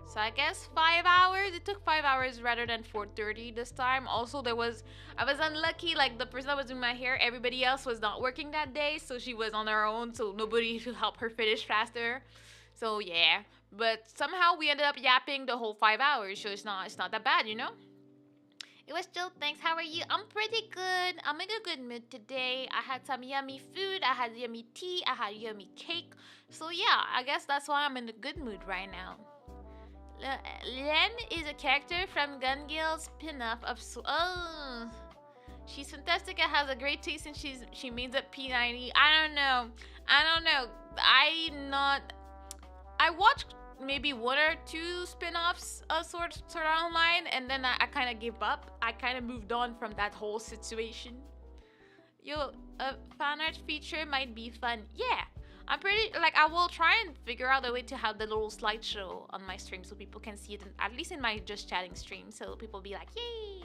So I guess 5 hours. It took 5 hours rather than 4:30 this time. Also, I was unlucky. Like, the person that was doing my hair, everybody else was not working that day, so she was on her own. So nobody to help her finish faster. So yeah, but somehow we ended up yapping the whole 5 hours. So it's not that bad. It was still thanks. How are you? I'm pretty good. I'm in a good mood today. I had some yummy food. I had yummy tea. I had yummy cake. So yeah, I guess that's why I'm in a good mood right now. Len is a character from Gun Gale's spin-off of oh, she's fantastic and has a great taste, and she means at P90. I don't know. I watched maybe one or two spin-offs sort of online, and then I kind of gave up. I kind of moved on from that whole situation. Yo, a fan art feature might be fun. Yeah, I'm pretty like I will try and figure out a way to have the little slideshow on my stream so people can see it, at least in my just chatting stream, so people be like, yay!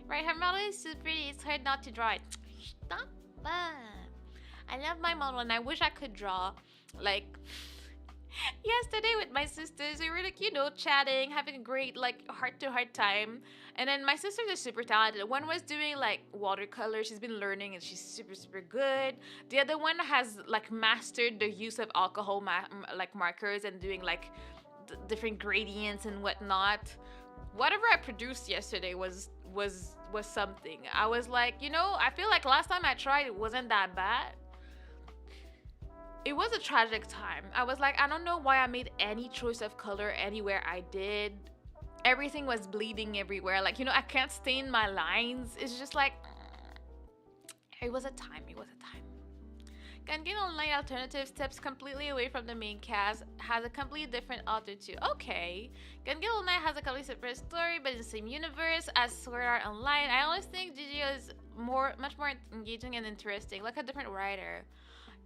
Right, her model is so pretty. It's hard not to draw it. Stop that. I love my model, and I wish I could draw like. Yesterday with my sisters, we were like, chatting, having a great like heart-to-heart time. And then my sisters are super talented. One was doing like watercolor. She's been learning and she's super, super good. The other one has like mastered the use of alcohol like markers and doing like different gradients and whatnot. Whatever I produced yesterday was something. I was like, I feel like last time I tried it wasn't that bad. It was a tragic time. I was like, I don't know why I made any choice of color anywhere I did. everything was bleeding everywhere. Like, I can't stain my lines. It's just like, it was a time. It was a time. Gun Online Alternative steps completely away from the main cast, has a completely different author too. Okay. Gun Online has a completely separate story, but in the same universe as Sword Art Online. I always think GGO is much more engaging and interesting, like a different writer.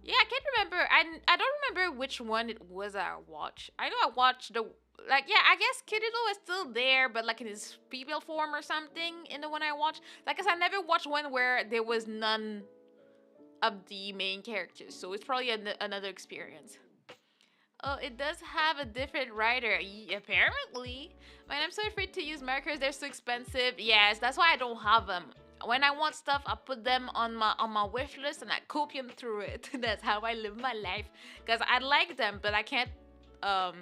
Yeah, I can't remember. I don't remember which one it was I watched. I know I watched the yeah, I guess Kirito is still there, but like in his female form or something in the one I watched. Like, cause I never watched one where there was none of the main characters, so it's probably another experience. Oh, it does have a different writer, apparently. Man, I'm so afraid to use markers. They're so expensive. Yes, that's why I don't have them. When I want stuff, I put them on my wish list and I copium through it. That's how I live my life. Cause I like them, but I can't um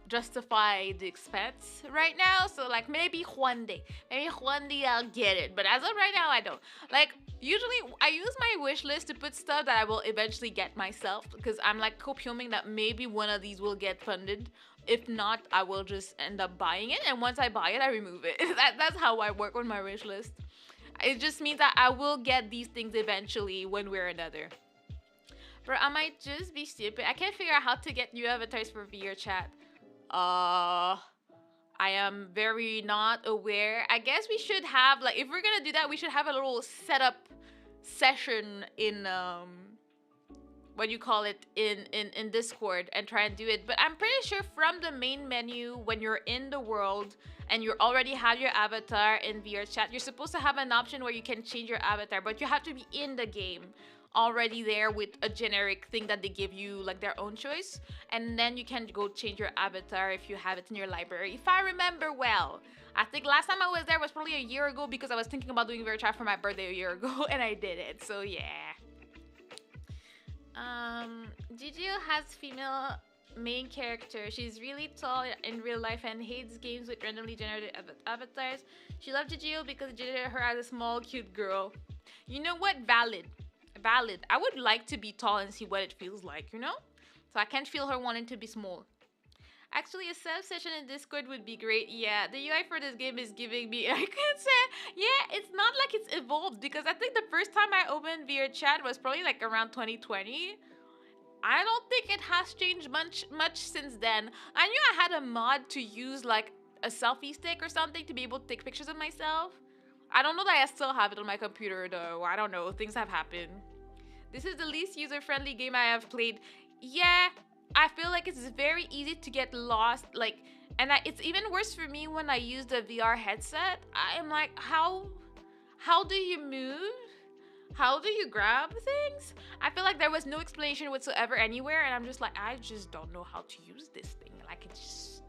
justify the expense right now. So like maybe one day, I'll get it. But as of right now, I don't. Like, usually I use my wish list to put stuff that I will eventually get myself, because I'm like copiuming that maybe one of these will get funded. If not, I will just end up buying it, and once I buy it, I remove it. That's how I work with my wish list. It just means that I will get these things eventually, one way or another. Bro, I might just be stupid. I can't figure out how to get new avatars for VR chat. I am very not aware. I guess we should have, like, if we're gonna do that, we should have a little setup session in what you call it, in Discord, and try and do it. But I'm pretty sure from the main menu, when you're in the world and you already have your avatar in VR chat, you're supposed to have an option where you can change your avatar, but you have to be in the game already there with a generic thing that they give you, like their own choice, and then you can go change your avatar if you have it in your library, if I remember well. I think last time I was there was probably a year ago, because I was thinking about doing VR chat for my birthday a year ago and I did it, so yeah. Gigio has female main character. She's really tall in real life and hates games with randomly generated avatars. She loved Gigio because it generated her as a small, cute girl. You know what? Valid. I would like to be tall and see what it feels like, you know? So I can't feel her wanting to be small. Actually, a self session in Discord would be great. Yeah, the UI for this game is giving me, I can't say, yeah, it's not like it's evolved, because I think the first time I opened VR chat was probably like around 2020. I don't think it has changed much since then. I knew I had a mod to use like a selfie stick or something to be able to take pictures of myself. I don't know that I still have it on my computer though. I don't know, things have happened. This is the least user-friendly game I have played. Yeah, I feel like it's very easy to get lost, like, and it's even worse for me when I use the VR headset. I am like, how do you move? How do you grab things? I feel like there was no explanation whatsoever anywhere, and I'm just like, I just don't know how to use this thing. Like, it just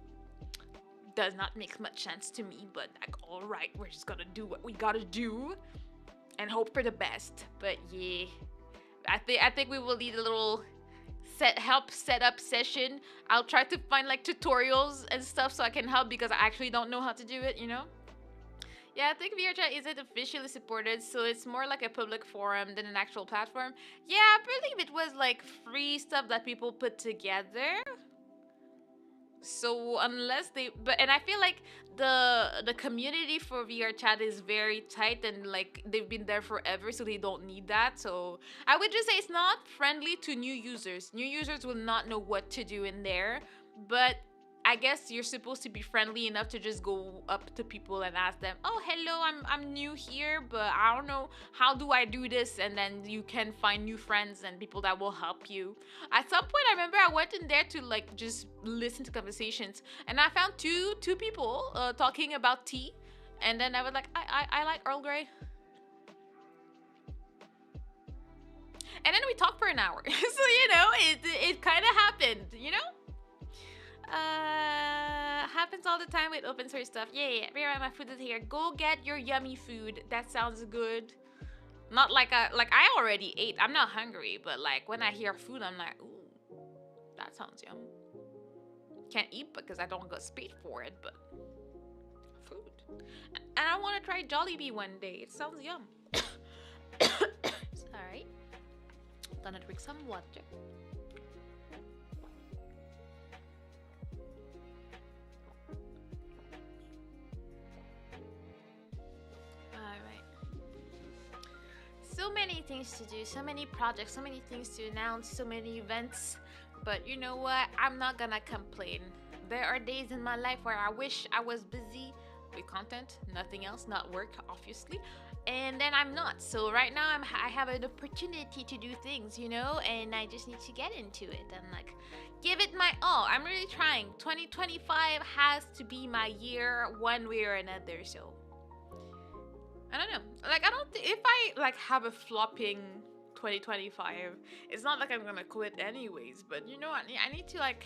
does not make much sense to me, but like, all right, we're just gonna do what we gotta do and hope for the best. But yeah, I think we will need a little help setup session. I'll try to find like tutorials and stuff so I can help, because I actually don't know how to do it, you know? Yeah, I think VRChat isn't officially supported, so it's more like a public forum than an actual platform. Yeah, I believe it was like free stuff that people put together. So unless and I feel like the community for VR chat is very tight, and like they've been there forever, so they don't need that. So I would just say it's not friendly to new users. New users will not know what to do in there, but I guess you're supposed to be friendly enough to just go up to people and ask them, "Oh, hello, I'm new here, but I don't know, how do I do this?" And then you can find new friends and people that will help you. At some point, I remember I went in there to like just listen to conversations, and I found two people talking about tea, and then I was like, I like Earl Grey. And then we talked for an hour. So, you know, it kind of happened, you know? Happens all the time with open source stuff. Yeah, right, my food is here. Go get your yummy food. That sounds good. Not like I already ate. I'm not hungry, but like when I hear food, I'm like, ooh, that sounds yum. Can't eat because I don't got speed for it, but food. And I want to try Jollibee one day. It sounds yum. Sorry. Gonna drink some water. so many things to do, so many projects, so many things to announce, so many events. But you know what? I'm not gonna complain. There are days in my life where I wish I was busy with content, nothing else, not work, obviously. And then I'm not. So right now I have an opportunity to do things, and I just need to get into it and like give it my all. I'm really trying. 2025 has to be my year one way or another. So I don't know. Like I don't if I like have a flopping 2025, it's not like I'm gonna quit anyways. But I need to like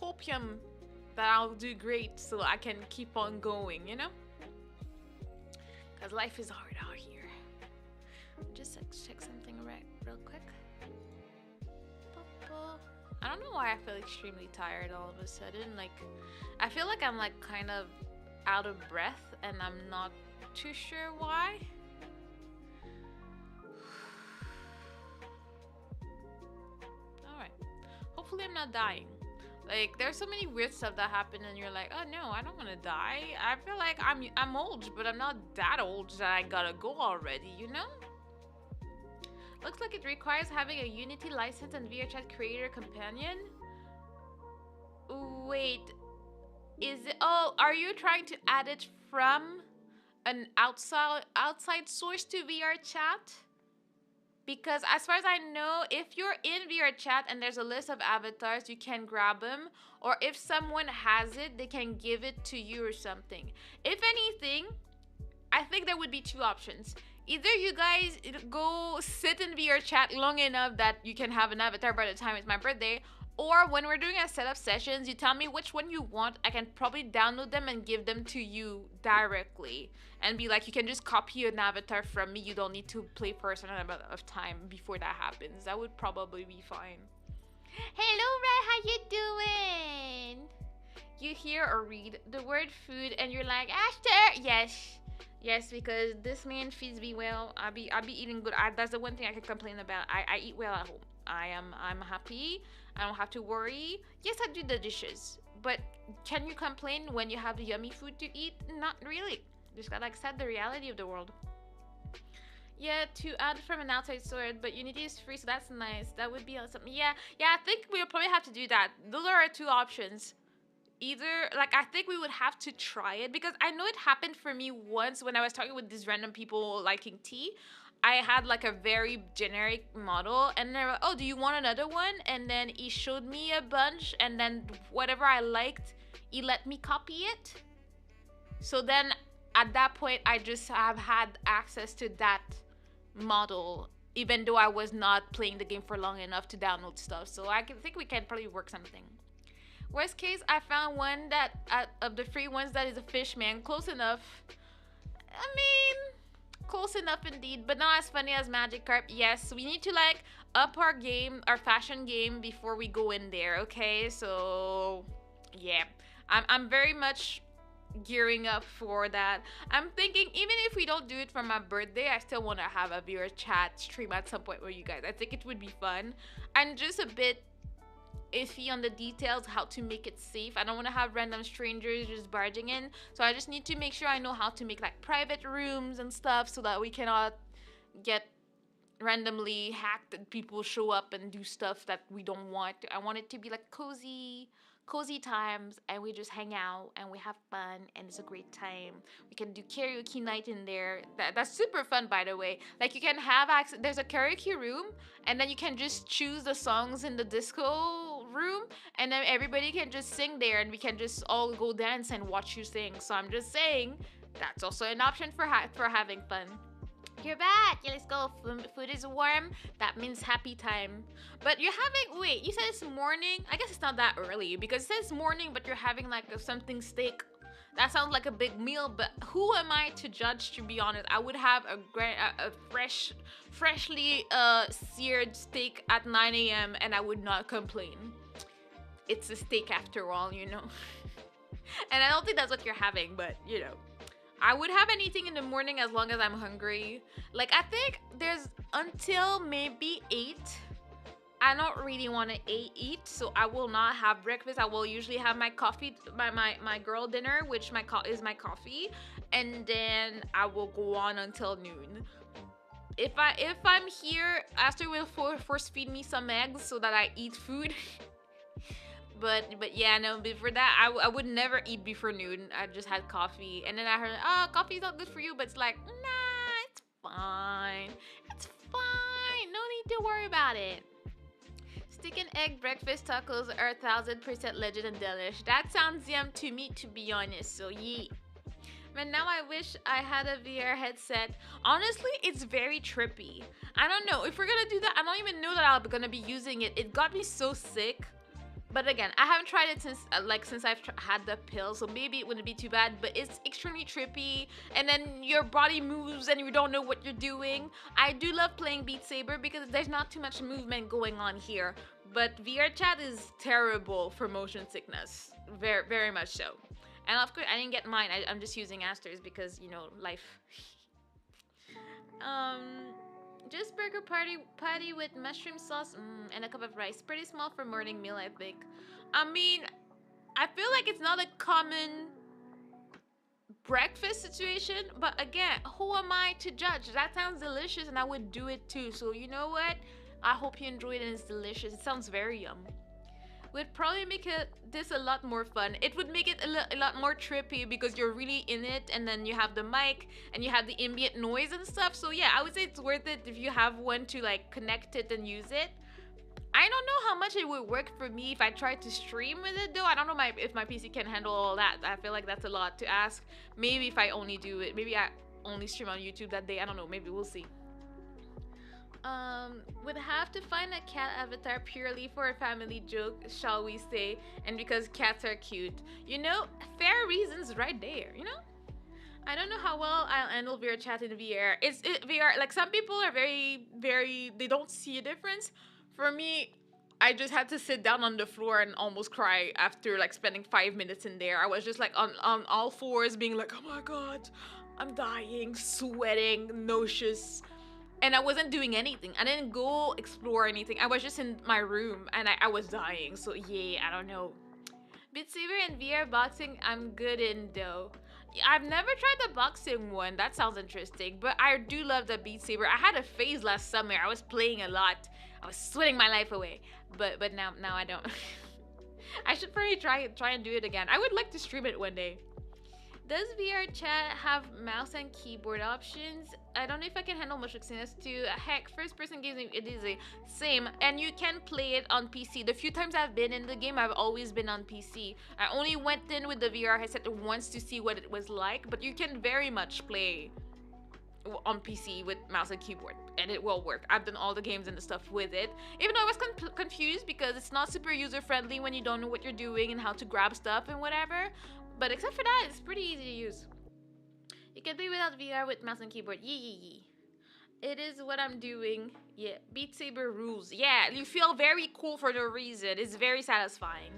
hopium that I'll do great so I can keep on going. Because life is hard out here. Just like, check something real quick. I don't know why I feel extremely tired all of a sudden. Like, I feel like I'm like kind of out of breath and I'm not too sure why. Alright. Hopefully I'm not dying. Like, there's so many weird stuff that happen and you're like, oh no, I don't want to die. I feel like I'm old, but I'm not that old that I gotta go already. Looks like it requires having a Unity license and VRChat creator companion. Wait, are you trying to add it from an outside source to VRChat? Because as far as I know, if you're in VRChat and there's a list of avatars, you can grab them. Or if someone has it, they can give it to you or something. If anything, I think there would be two options. Either you guys go sit in VRChat long enough that you can have an avatar by the time it's my birthday, or when we're doing a setup sessions, you tell me which one you want. I can probably download them and give them to you directly. And be like, you can just copy an avatar from me. You don't need to play for a certain amount of time before that happens. That would probably be fine. Hello, Red. How you doing? You hear or read the word food and you're like, Ashter. Yes, because this man feeds me well. I be eating good. That's the one thing I can complain about. I eat well at home. I'm happy. I don't have to worry. Yes, I do the dishes. But can you complain when you have yummy food to eat? Not really. Just gotta accept the reality of the world. Yeah, to add from an outside source, but Unity is free, so that's nice. That would be awesome. Yeah, I think we'll probably have to do that. Those are our two options. Either, like, I think we would have to try it, because I know it happened for me once when I was talking with these random people liking tea. I had like a very generic model, and they're like, oh, do you want another one? And then he showed me a bunch, and then whatever I liked, he let me copy it. So then at that point, I just have had access to that model, even though I was not playing the game for long enough to download stuff. So I think we can probably work something. Worst case, I found one that of the free ones that is a fish man. Close enough. I mean, close enough indeed, but not as funny as Magikarp. Yes, we need to like up our game, our fashion game before we go in there. Okay, so yeah, I'm very much gearing up for that. I'm thinking even if we don't do it for my birthday, I still want to have a viewer chat stream at some point with you guys. I think it would be fun. I'm just a bit iffy on the details, how to make it safe. I don't want to have random strangers just barging in, so I just need to make sure I know how to make like private rooms and stuff so that we cannot get randomly hacked and people show up and do stuff that we don't want. I want it to be like cozy times, and we just hang out and we have fun and it's a great time. We can do karaoke night in there. That's super fun, by the way. Like, you can have access, there's a karaoke room, and then you can just choose the songs in the disco room, and then everybody can just sing there, and we can just all go dance and watch you sing. So I'm just saying that's also an option for having fun. You're back. Yeah, let's go. Food is warm. That means happy time. But you're having, wait, you said it's morning? I guess it's not that early because it says morning, but you're having like something steak. That sounds like a big meal, but who am I to judge, to be honest? I would have a freshly seared steak at 9 a.m. and I would not complain. It's a steak after all, And I don't think that's what you're having, but I would have anything in the morning as long as I'm hungry. Like, I think there's until maybe 8. I don't really want to eat, so I will not have breakfast. I will usually have my coffee, my girl dinner, which is my coffee, and then I will go on until noon. If I'm here, Aster will force feed me some eggs so that I eat food. But yeah, no. Before that, I would never eat before noon. I just had coffee, and then I heard, oh, coffee's not good for you. But it's like, nah, it's fine. It's fine. No need to worry about it. Steak and egg breakfast tacos are 1000% legit and delish. That sounds yum to me, to be honest. So yeah. But now I wish I had a VR headset. Honestly, it's very trippy. I don't know if we're gonna do that. I don't even know that I'm gonna be using it. It got me so sick. But again, I haven't tried it since I've had the pill, so maybe it wouldn't be too bad. But it's extremely trippy, and then your body moves and you don't know what you're doing. I do love playing Beat Saber because there's not too much movement going on here. But VR chat is terrible for motion sickness, very very much so. And of course, I didn't get mine. I'm just using Aster's because life. Um, just burger patty with mushroom sauce and a cup of rice. Pretty small for morning meal, I think. I mean, I feel like it's not a common breakfast situation, but again, who am I to judge? That sounds delicious, and I would do it too. So you know what? I hope you enjoy it and it's delicious. It sounds very yum. Would probably make this a lot more fun. It would make it a lot more trippy because you're really in it, and then you have the mic and you have the ambient noise and stuff. So yeah, I would say it's worth it if you have one to like connect it and use it. I don't know how much it would work for me if I tried to stream with it though. I don't know if my PC can handle all that. I feel like that's a lot to ask. Maybe if I only do it, maybe I only stream on YouTube that day. I don't know. Maybe we'll see. Would have to find a cat avatar purely for a family joke, shall we say, and because cats are cute. Fair reasons right there, I don't know how well I'll handle VR chat in VR. VR, like some people are very, very, they don't see a difference. For me, I just had to sit down on the floor and almost cry after like spending 5 minutes in there. I was just like on all fours being like, oh my God, I'm dying, sweating, nauseous, and I wasn't doing anything. I didn't go explore anything. I was just in my room and I was dying. So yeah, I don't know. Beat Saber and VR boxing, I'm good in though. I've never tried the boxing one. That sounds interesting. But I do love the Beat Saber. I had a phase last summer. I was playing a lot. I was sweating my life away. But now I don't. I should probably try and do it again. I would like to stream it one day. Does VR chat have mouse and keyboard options? I don't know if I can handle motion sickness too. Heck, first person games, it is a same. And you can play it on PC. The few times I've been in the game, I've always been on PC. I only went in with the VR headset once to see what it was like. But you can very much play on PC with mouse and keyboard, and it will work. I've done all the games and the stuff with it, even though I was confused because it's not super user friendly when you don't know what you're doing and how to grab stuff and whatever. But except for that, it's pretty easy to use. You can play without VR with mouse and keyboard. Yee. It is what I'm doing. Yeah, Beat Saber rules. Yeah, you feel very cool for no reason. It's very satisfying.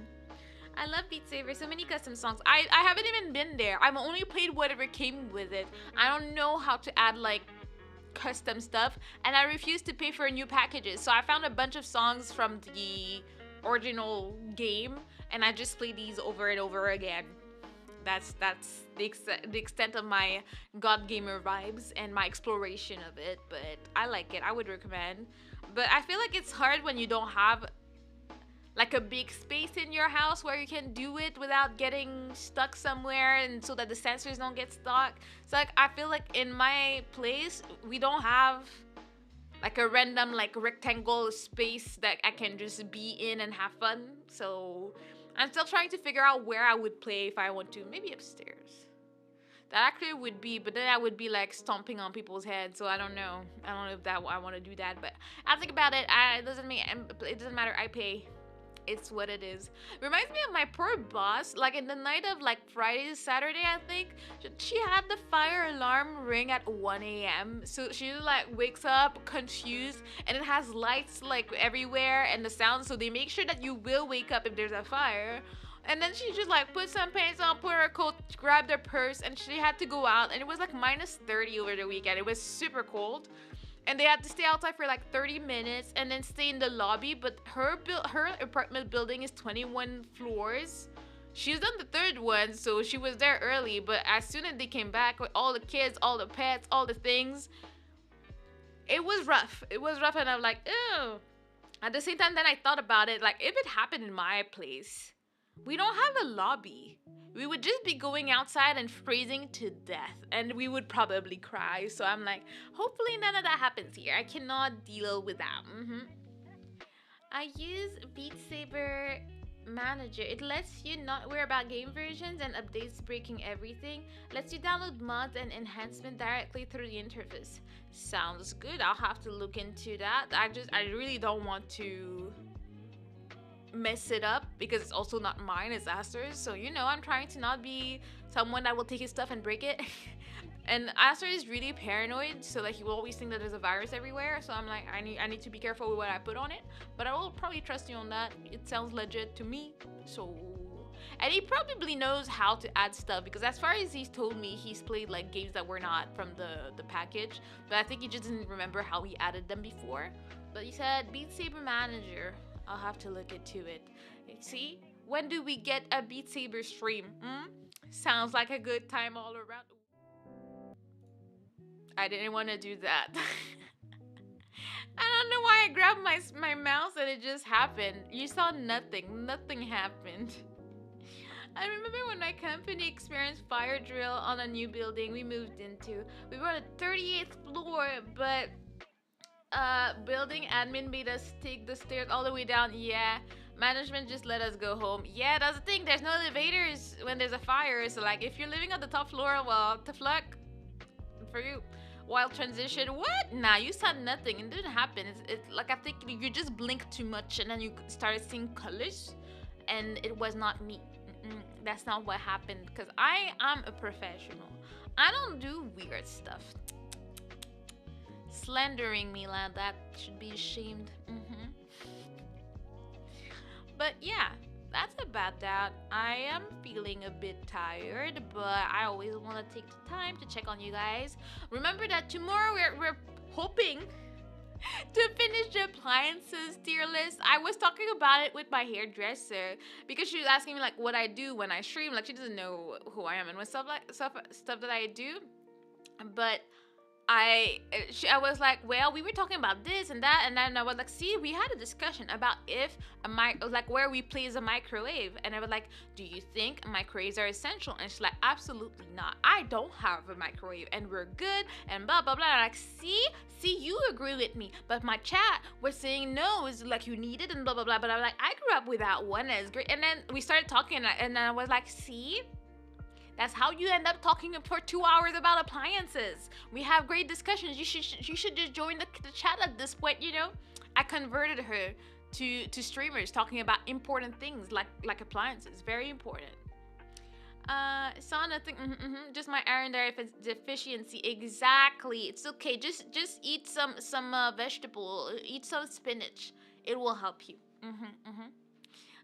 I love Beat Saber. So many custom songs. I haven't even been there. I've only played whatever came with it. I don't know how to add like custom stuff, and I refuse to pay for new packages. So I found a bunch of songs from the original game, and I just play these over and over again. That's the extent of my God Gamer vibes and my exploration of it. But I like it. I would recommend. But I feel like it's hard when you don't have like a big space in your house where you can do it without getting stuck somewhere, and so that the sensors don't get stuck. So like I feel like in my place we don't have like a random like rectangle space that I can just be in and have fun. So I'm still trying to figure out where I would play if I want to. Maybe upstairs. That actually would be, but then I would be like stomping on people's heads. So I don't know. I don't know if that I want to do that. But I think about it. It doesn't matter. I pay. It's what it is. Reminds me of my poor boss. Like in the night of like Friday to Saturday, I think she had the fire alarm ring at 1 a.m. So she like wakes up confused, and it has lights like everywhere and the sound. So they make sure that you will wake up if there's a fire. And then she just like put some pants on, put her coat, grabbed her purse, and she had to go out. And it was like -30 over the weekend. It was super cold. And they had to stay outside for like 30 minutes and then stay in the lobby. But her apartment building is 21 floors. She's on the third one, so she was there early. But as soon as they came back with all the kids, all the pets, all the things, It was rough. It was rough, and I'm like, ew. At the same time, then I thought about it. Like, if it happened in my place, we don't have a lobby. We would just be going outside and freezing to death, and we would probably cry. So I'm like, hopefully none of that happens here. I cannot deal with that. I use Beat Saber Manager. It lets you not worry about game versions and updates breaking everything. Lets you download mods and enhancement directly through the interface. Sounds good. I'll have to look into that. I really don't want to mess it up because it's also not mine, it's Aster's. So I'm trying to not be someone that will take his stuff and break it. And Aster is really paranoid, so like he will always think that there's a virus everywhere. So I'm like, I need to be careful with what I put on it. But I will probably trust you on that. It sounds legit to me. So, and he probably knows how to add stuff because as far as he's told me, he's played like games that were not from the package. But I think he just didn't remember how he added them before. But he said Beat Saber Manager. I'll have to look into it. See, when do we get a Beat Saber stream? Sounds like a good time all around. I didn't want to do that. I don't know why I grabbed my mouse and it just happened. You saw nothing. Nothing happened. I remember when my company experienced fire drill on a new building we moved into. We were on the 38th floor, but building admin made us take the stairs all the way down. Yeah, management just let us go home. Yeah, that's the thing. There's no elevators when there's a fire. So like, if you're living on the top floor, well, tough luck for you. Wild transition. What? Nah, you saw nothing. It didn't happen. It's like I think you just blinked too much and then you started seeing colors, and it was not me. That's not what happened because I am a professional. I don't do weird stuff. Slandering me like that should be ashamed. But yeah, that's about that. I am feeling a bit tired, but I always want to take the time to check on you guys. Remember that tomorrow we're hoping to finish the appliances tier list. I was talking about it with my hairdresser because she was asking me like what I do when I stream. Like she doesn't know who I am and what stuff that I do. But I was like, well, we were talking about this and that, and then I was like, see, we had a discussion about if like where we place a microwave, and I was like, do you think microwaves are essential? And she's like, absolutely not. I don't have a microwave, and we're good, and blah blah blah. And I'm like, see, you agree with me, but my chat was saying no, it's like you need it and blah blah blah. But I was like, I grew up without one, and it's great. And then we started talking, and I was like, see. That's how you end up talking for 2 hours about appliances. We have great discussions. You should just join the chat at this point. I converted her to streamers talking about important things like appliances. Very important. Saw nothing. Just my iron deficiency. Exactly. It's okay. Just eat some vegetable. Eat some spinach. It will help you.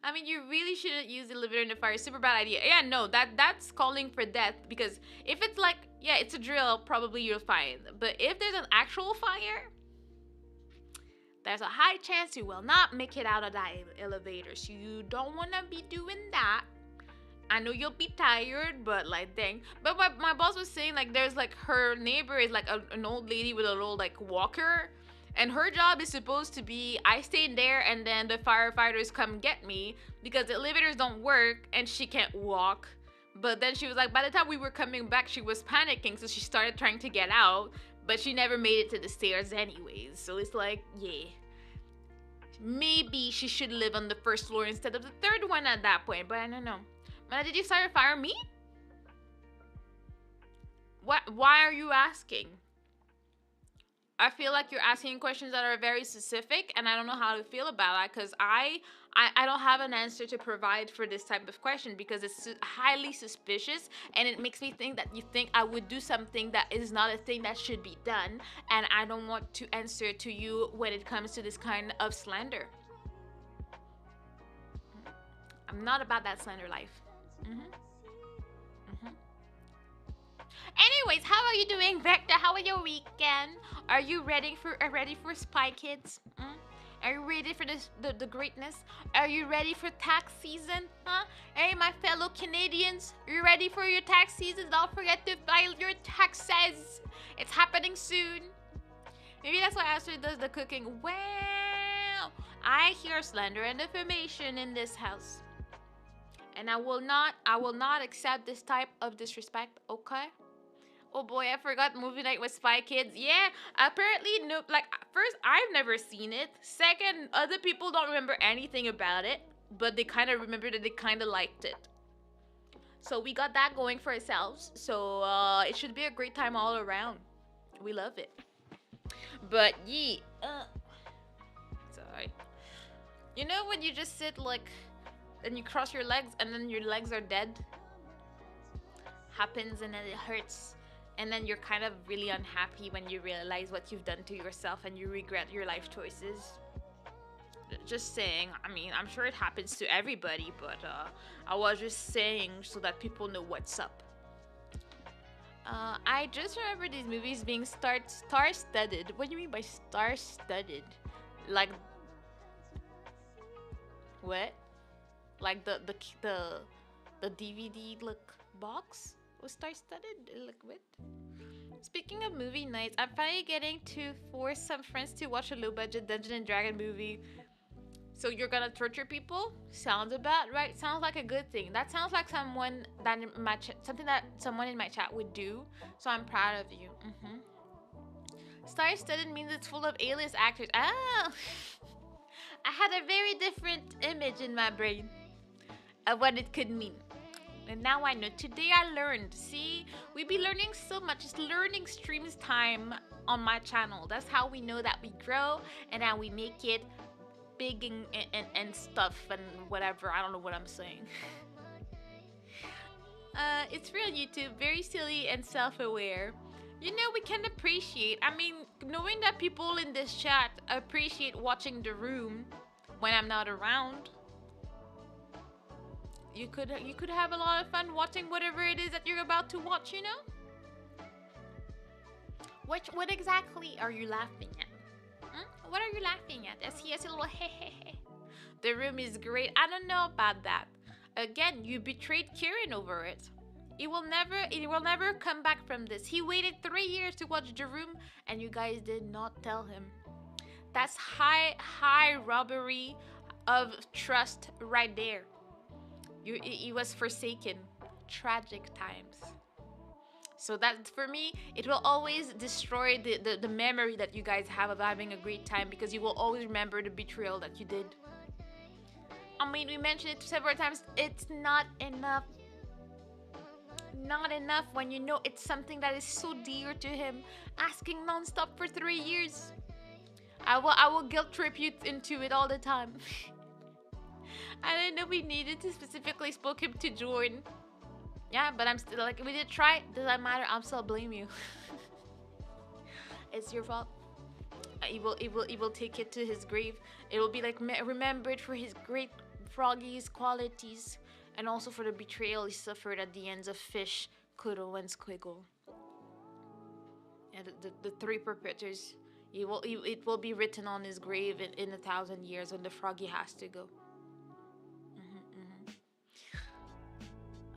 I mean, you really shouldn't use the elevator in the fire. Super bad idea. Yeah, no, that's calling for death. Because if it's like, yeah, it's a drill, probably you'll find. But if there's an actual fire, there's a high chance you will not make it out of that elevator. So you don't want to be doing that. I know you'll be tired, but like, dang. But my boss was saying like, there's like her neighbor is like an old lady with a little like walker. And her job is supposed to be, I stay there and then the firefighters come get me because the elevators don't work and she can't walk. But then she was like, by the time we were coming back, she was panicking. So she started trying to get out, but she never made it to the stairs anyways. So it's like, yeah, maybe she should live on the first floor instead of the third one at that point. But I don't know. Mana, did you start to fire me? Why are you asking? I feel like you're asking questions that are very specific, and I don't know how to feel about that because I don't have an answer to provide for this type of question because it's highly suspicious, and it makes me think that you think I would do something that is not a thing that should be done, and I don't want to answer to you when it comes to this kind of slander. I'm not about that slander life. Anyways, how are you doing, Vector? How was your weekend? Are you ready for Spy Kids? Are you ready for the greatness? Are you ready for tax season? Huh? Hey, my fellow Canadians, are you ready for your tax season? Don't forget to file your taxes. It's happening soon. Maybe that's why Ashley does the cooking. Wow, I hear slander and defamation in this house, and I will not accept this type of disrespect. Okay. Oh boy, I forgot movie night with Spy Kids. Yeah, apparently no. Like first, I've never seen it. Second, other people don't remember anything about it, but they kind of remember that they kind of liked it. So we got that going for ourselves. So it should be a great time all around. We love it. But yeah, sorry. You know when you just sit like, and you cross your legs, and then your legs are dead. Happens and then it hurts. And then you're kind of really unhappy when you realize what you've done to yourself and you regret your life choices. Just saying. I mean, I'm sure it happens to everybody, but I was just saying so that people know what's up. I just remember these movies being star-studded. What do you mean by star-studded? Like what? Like the DVD look box was star-studded. Like what? Speaking of movie nights, I'm finally getting to force some friends to watch a low-budget Dungeon and Dragon movie. So you're gonna torture people? Sounds about right. Sounds like a good thing. That sounds like something that someone in my chat would do. So I'm proud of you. Star-studded means it's full of A-list actors. Ah, I had a very different image in my brain of what it could mean. And now I know. Today I learned. See, we be learning so much. It's learning streams time on my channel. That's how we know that we grow and how we make it big and stuff and whatever. I don't know what I'm saying. It's real YouTube. Very silly and self-aware. You know, we can appreciate. I mean, knowing that people in this chat appreciate watching The Room when I'm not around. You could have a lot of fun watching whatever it is that you're about to watch, you know? What exactly are you laughing at? What are you laughing at? I see a little hehehe. The Room is great. I don't know about that. Again, you betrayed Kieran over it. It will never come back from this. He waited 3 years to watch The Room and you guys did not tell him. That's high robbery of trust right there. He was forsaken. Tragic times. So that for me, it will always destroy the memory that you guys have of having a great time because you will always remember the betrayal that you did. I mean, we mentioned it several times. It's not enough. Not enough when you know it's something that is so dear to him. Asking nonstop for 3 years. I will guilt trip you into it all the time. I didn't know we needed to specifically spoke him to join. Yeah, but I'm still like, we did try. Doesn't matter. I'm still blame you. It's your fault. He will take it to his grave. It will be like remembered for his great froggy's qualities, and also for the betrayal he suffered at the ends of Fish, Kudo, and Squiggle. And the three perpetrators. It will be written on his grave in 1,000 years when the froggy has to go.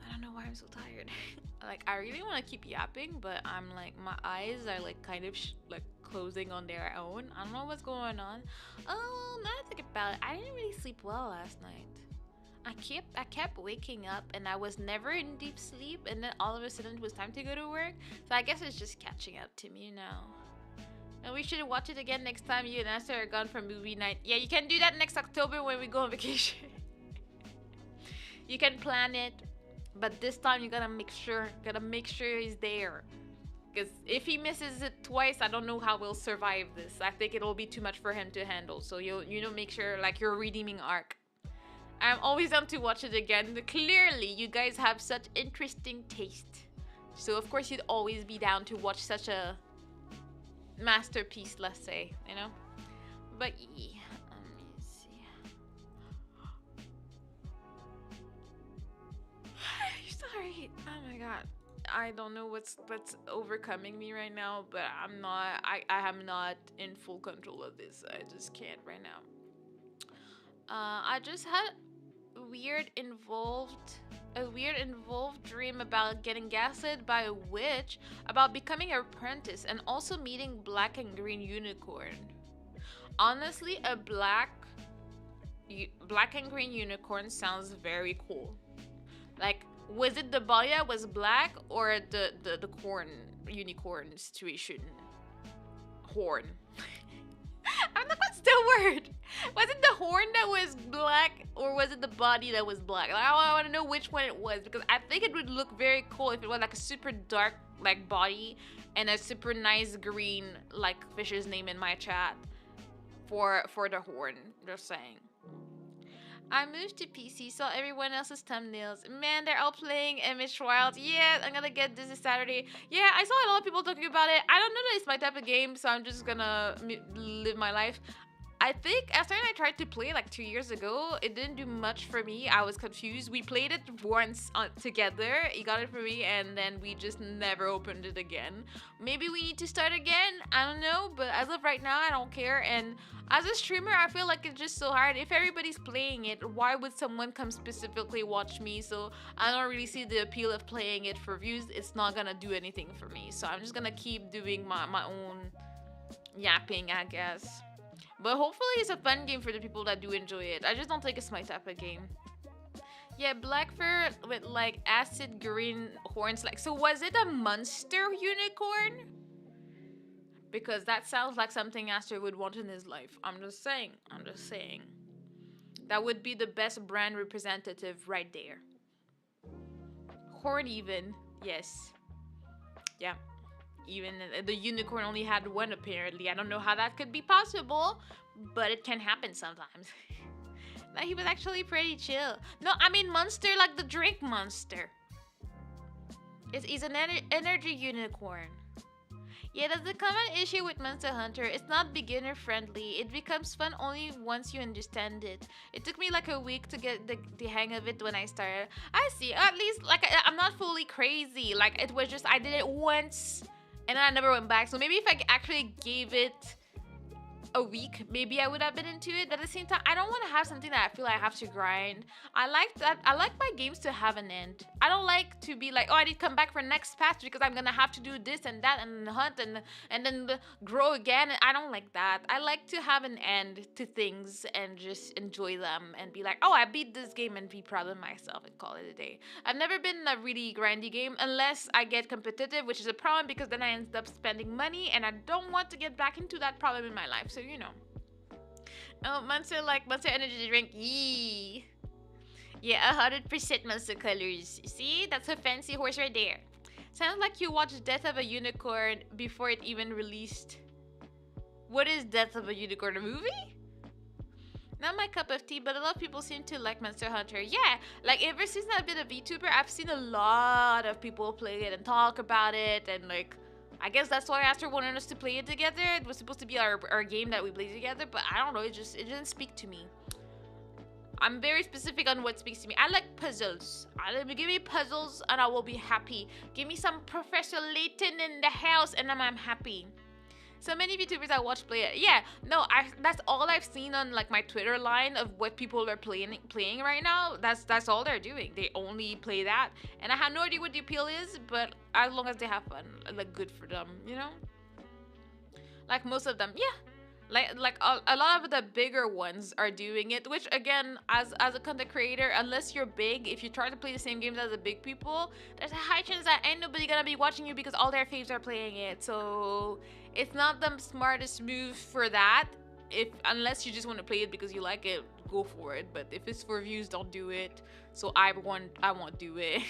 I don't know why I'm so tired. Like, I really want to keep yapping, but I'm like, my eyes are like kind of like closing on their own. I don't know what's going on. Oh, now I think about it, I didn't really sleep well last night. I kept waking up and I was never in deep sleep, and then all of a sudden it was time to go to work. So I guess it's just catching up to me now. And we should watch it again next time you and Esther are gone for movie night. Yeah, you can do that next October when we go on vacation. You can plan it, but this time you gotta make sure he's there. Because if he misses it twice, I don't know how we'll survive this. I think it'll be too much for him to handle. So you make sure like your redeeming arc. I'm always down to watch it again. Clearly, you guys have such interesting taste. So of course you'd always be down to watch such a masterpiece, let's say, you know? But yeah, let me see. Sorry. Oh my god. I don't know what's overcoming me right now, but I am not in full control of this. I just can't right now. I just had weird involved a weird involved dream about getting gaslit by a witch, about becoming an apprentice, and also meeting black and green unicorn. Honestly, a black and green unicorn sounds very cool. Like, was it the body that was black or the corn unicorn situation? Horn. I don't know what's the word. Was it the horn that was black or was it the body that was black? Like, I want to know which one it was because I think it would look very cool if it was like a super dark like body and a super nice green like fish's name in my chat for the horn. Just saying. I moved to PC, saw everyone else's thumbnails. Man, they're all playing Image Wild. Yeah, I'm gonna get this Saturday. Yeah, I saw a lot of people talking about it. I don't know that it's my type of game, so I'm just gonna live my life. I think after I tried to play like 2 years ago, it didn't do much for me. I was confused. We played it once together. He got it for me, and then we just never opened it again. Maybe we need to start again. I don't know, but as of right now, I don't care. And as a streamer, I feel like it's just so hard. If everybody's playing it, why would someone come specifically watch me? So I don't really see the appeal of playing it for views. It's not gonna do anything for me. So I'm just gonna keep doing my own yapping, I guess. But hopefully it's a fun game for the people that do enjoy it. I just don't think it's my type of game. Yeah, black fur with like acid green horns. Like, so was it a monster unicorn? Because that sounds like something Aster would want in his life. I'm just saying. I'm just saying. That would be the best brand representative right there. Horn even. Yes. Yeah. Even the unicorn only had one apparently. I don't know how that could be possible, but it can happen sometimes. Like, he was actually pretty chill. No, I mean monster like the drink monster. He's an energy unicorn. Yeah, that's the common issue with Monster Hunter. It's not beginner friendly. It becomes fun only once you understand it. It took me like a week to get the hang of it when I started. I see. At least like I'm not fully crazy. Like, it was just I did it once and then I never went back. So maybe if I actually gave it a week, maybe I would have been into it. But at the same time, I don't want to have something that I feel like I have to grind. I like my games to have an end. I don't like to be like, oh, I need to come back for next patch because I'm gonna have to do this and that and hunt and then grow again. I don't like that. I like to have an end to things and just enjoy them and be like, oh, I beat this game and be proud of myself and call it a day. I've never been in a really grindy game unless I get competitive, which is a problem because then I end up spending money and I don't want to get back into that problem in my life. So you know. Oh, Monster like Monster energy drink. Yee. Yeah, 100% Monster colors. See, that's a fancy horse right there. Sounds like you watched Death of a Unicorn before it even released. What is Death of a Unicorn, a movie? Not my cup of tea, but a lot of people seem to like Monster Hunter. Yeah, like ever since I've been a VTuber, I've seen a lot of people play it and talk about it and like I guess that's why Aster wanted us to play it together. It was supposed to be our game that we played together, but I don't know, it didn't speak to me. I'm very specific on what speaks to me. I like puzzles. Give me puzzles and I will be happy. Give me some Professor Layton in the house and I'm happy. So many VTubers I watch play it. Yeah, no, that's all I've seen on like my Twitter line of what people are playing right now. That's all they're doing. They only play that, and I have no idea what the appeal is. But as long as they have fun, like good for them, you know. Like most of them, yeah. Like a lot of the bigger ones are doing it. Which again, as a content creator, unless you're big, if you try to play the same games as the big people, there's a high chance that ain't nobody gonna be watching you because all their faves are playing it. So it's not the smartest move for that. Unless you just want to play it because you like it, go for it. But if it's for views, don't do it. So I won't do it.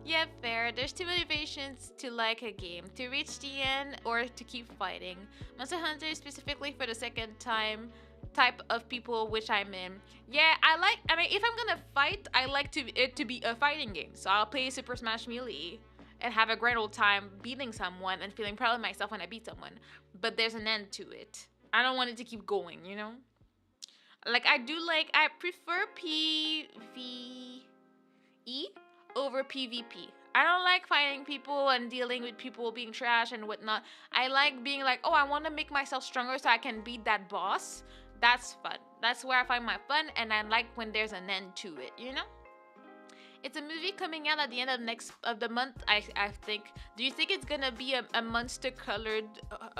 Yeah, fair. There's two motivations to like a game: to reach the end or to keep fighting. Monster Hunter is specifically for the second time type of people which I'm in. Yeah, I mean, if I'm gonna fight, I like it to be a fighting game. So I'll play Super Smash Melee and have a grand old time beating someone and feeling proud of myself when I beat someone. But there's an end to it. I don't want it to keep going, you know? Like, I prefer PvE over PvP. I don't like fighting people and dealing with people being trash and whatnot. I like being like, oh, I want to make myself stronger so I can beat that boss. That's fun. That's where I find my fun, and I like when there's an end to it. You know. It's a movie coming out at the end of next of the month. I think. Do you think it's gonna be a monster colored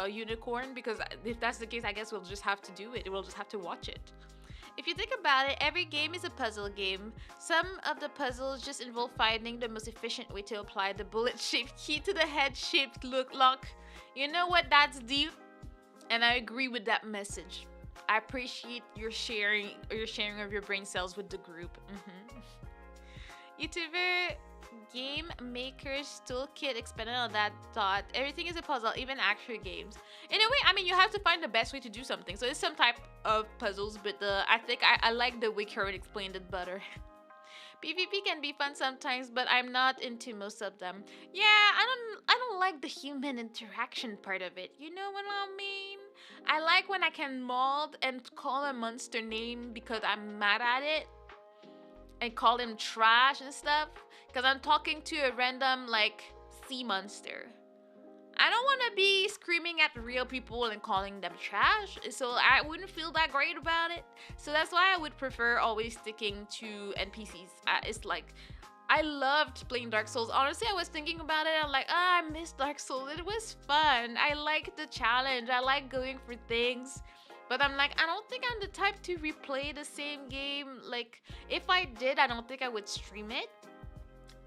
unicorn? Because if that's the case, I guess we'll just have to do it. We'll just have to watch it. If you think about it, every game is a puzzle game. Some of the puzzles just involve finding the most efficient way to apply the bullet-shaped key to the head-shaped lock. You know what? That's deep, and I agree with that message. I appreciate your sharing of your brain cells with the group. YouTuber Game Maker's Toolkit expanded on that thought. Everything is a puzzle, even action games. In a way, I mean, you have to find the best way to do something. So it's some type of puzzles, but I think I like the way Karen explained it better. PvP can be fun sometimes, but I'm not into most of them. Yeah, I don't like the human interaction part of it. You know what I mean? I like when I can mold and call a monster name because I'm mad at it and call him trash and stuff because I'm talking to a random like sea monster. I don't want to be screaming at real people and calling them trash, so I wouldn't feel that great about it. So that's why I would prefer always sticking to NPCs. It's like I loved playing Dark Souls. Honestly, I was thinking about it. I'm like, I miss Dark Souls. It was fun. I like the challenge. I like going for things. But I'm like, I don't think I'm the type to replay the same game. Like, if I did, I don't think I would stream it.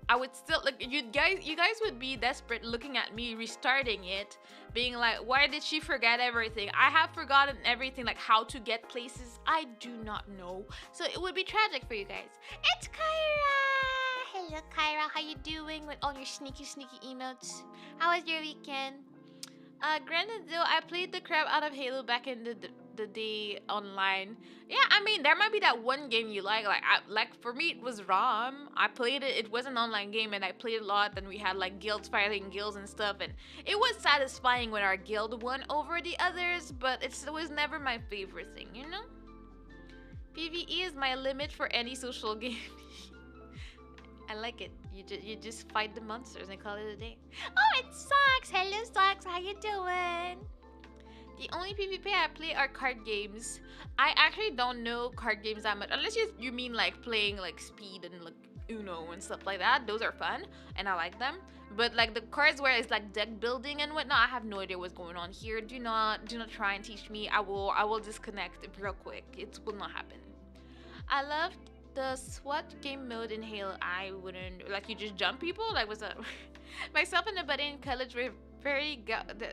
I would still like you guys would be desperate looking at me restarting it, being like, why did she forget everything? I have forgotten everything, like how to get places. I do not know. So it would be tragic for you guys. It's Kyra! Hello Kyra, how you doing with all your sneaky emotes? How was your weekend? Granted though, I played the crap out of Halo back in the day online. Yeah, I mean there might be that one game you like for me it was ROM. I played it. It was an online game and I played a lot. And we had like guilds fighting guilds and stuff. And it was satisfying when our guild won over the others. But it was never my favorite thing, you know. PvE is my limit for any social game. I like it. You just fight the monsters and call it a day. Oh, it sucks. Hello, sucks. How you doing? The only PvP I play are card games. I actually don't know card games that much, unless you mean like playing like Speed and like Uno and stuff like that. Those are fun and I like them. But like the cards where it's like deck building and whatnot, I have no idea what's going on here. Do not try and teach me. I will disconnect real quick. It will not happen. I loved the SWAT game mode in Halo. I wouldn't like you just jump people. Like what's up? Myself and the buddy in college were very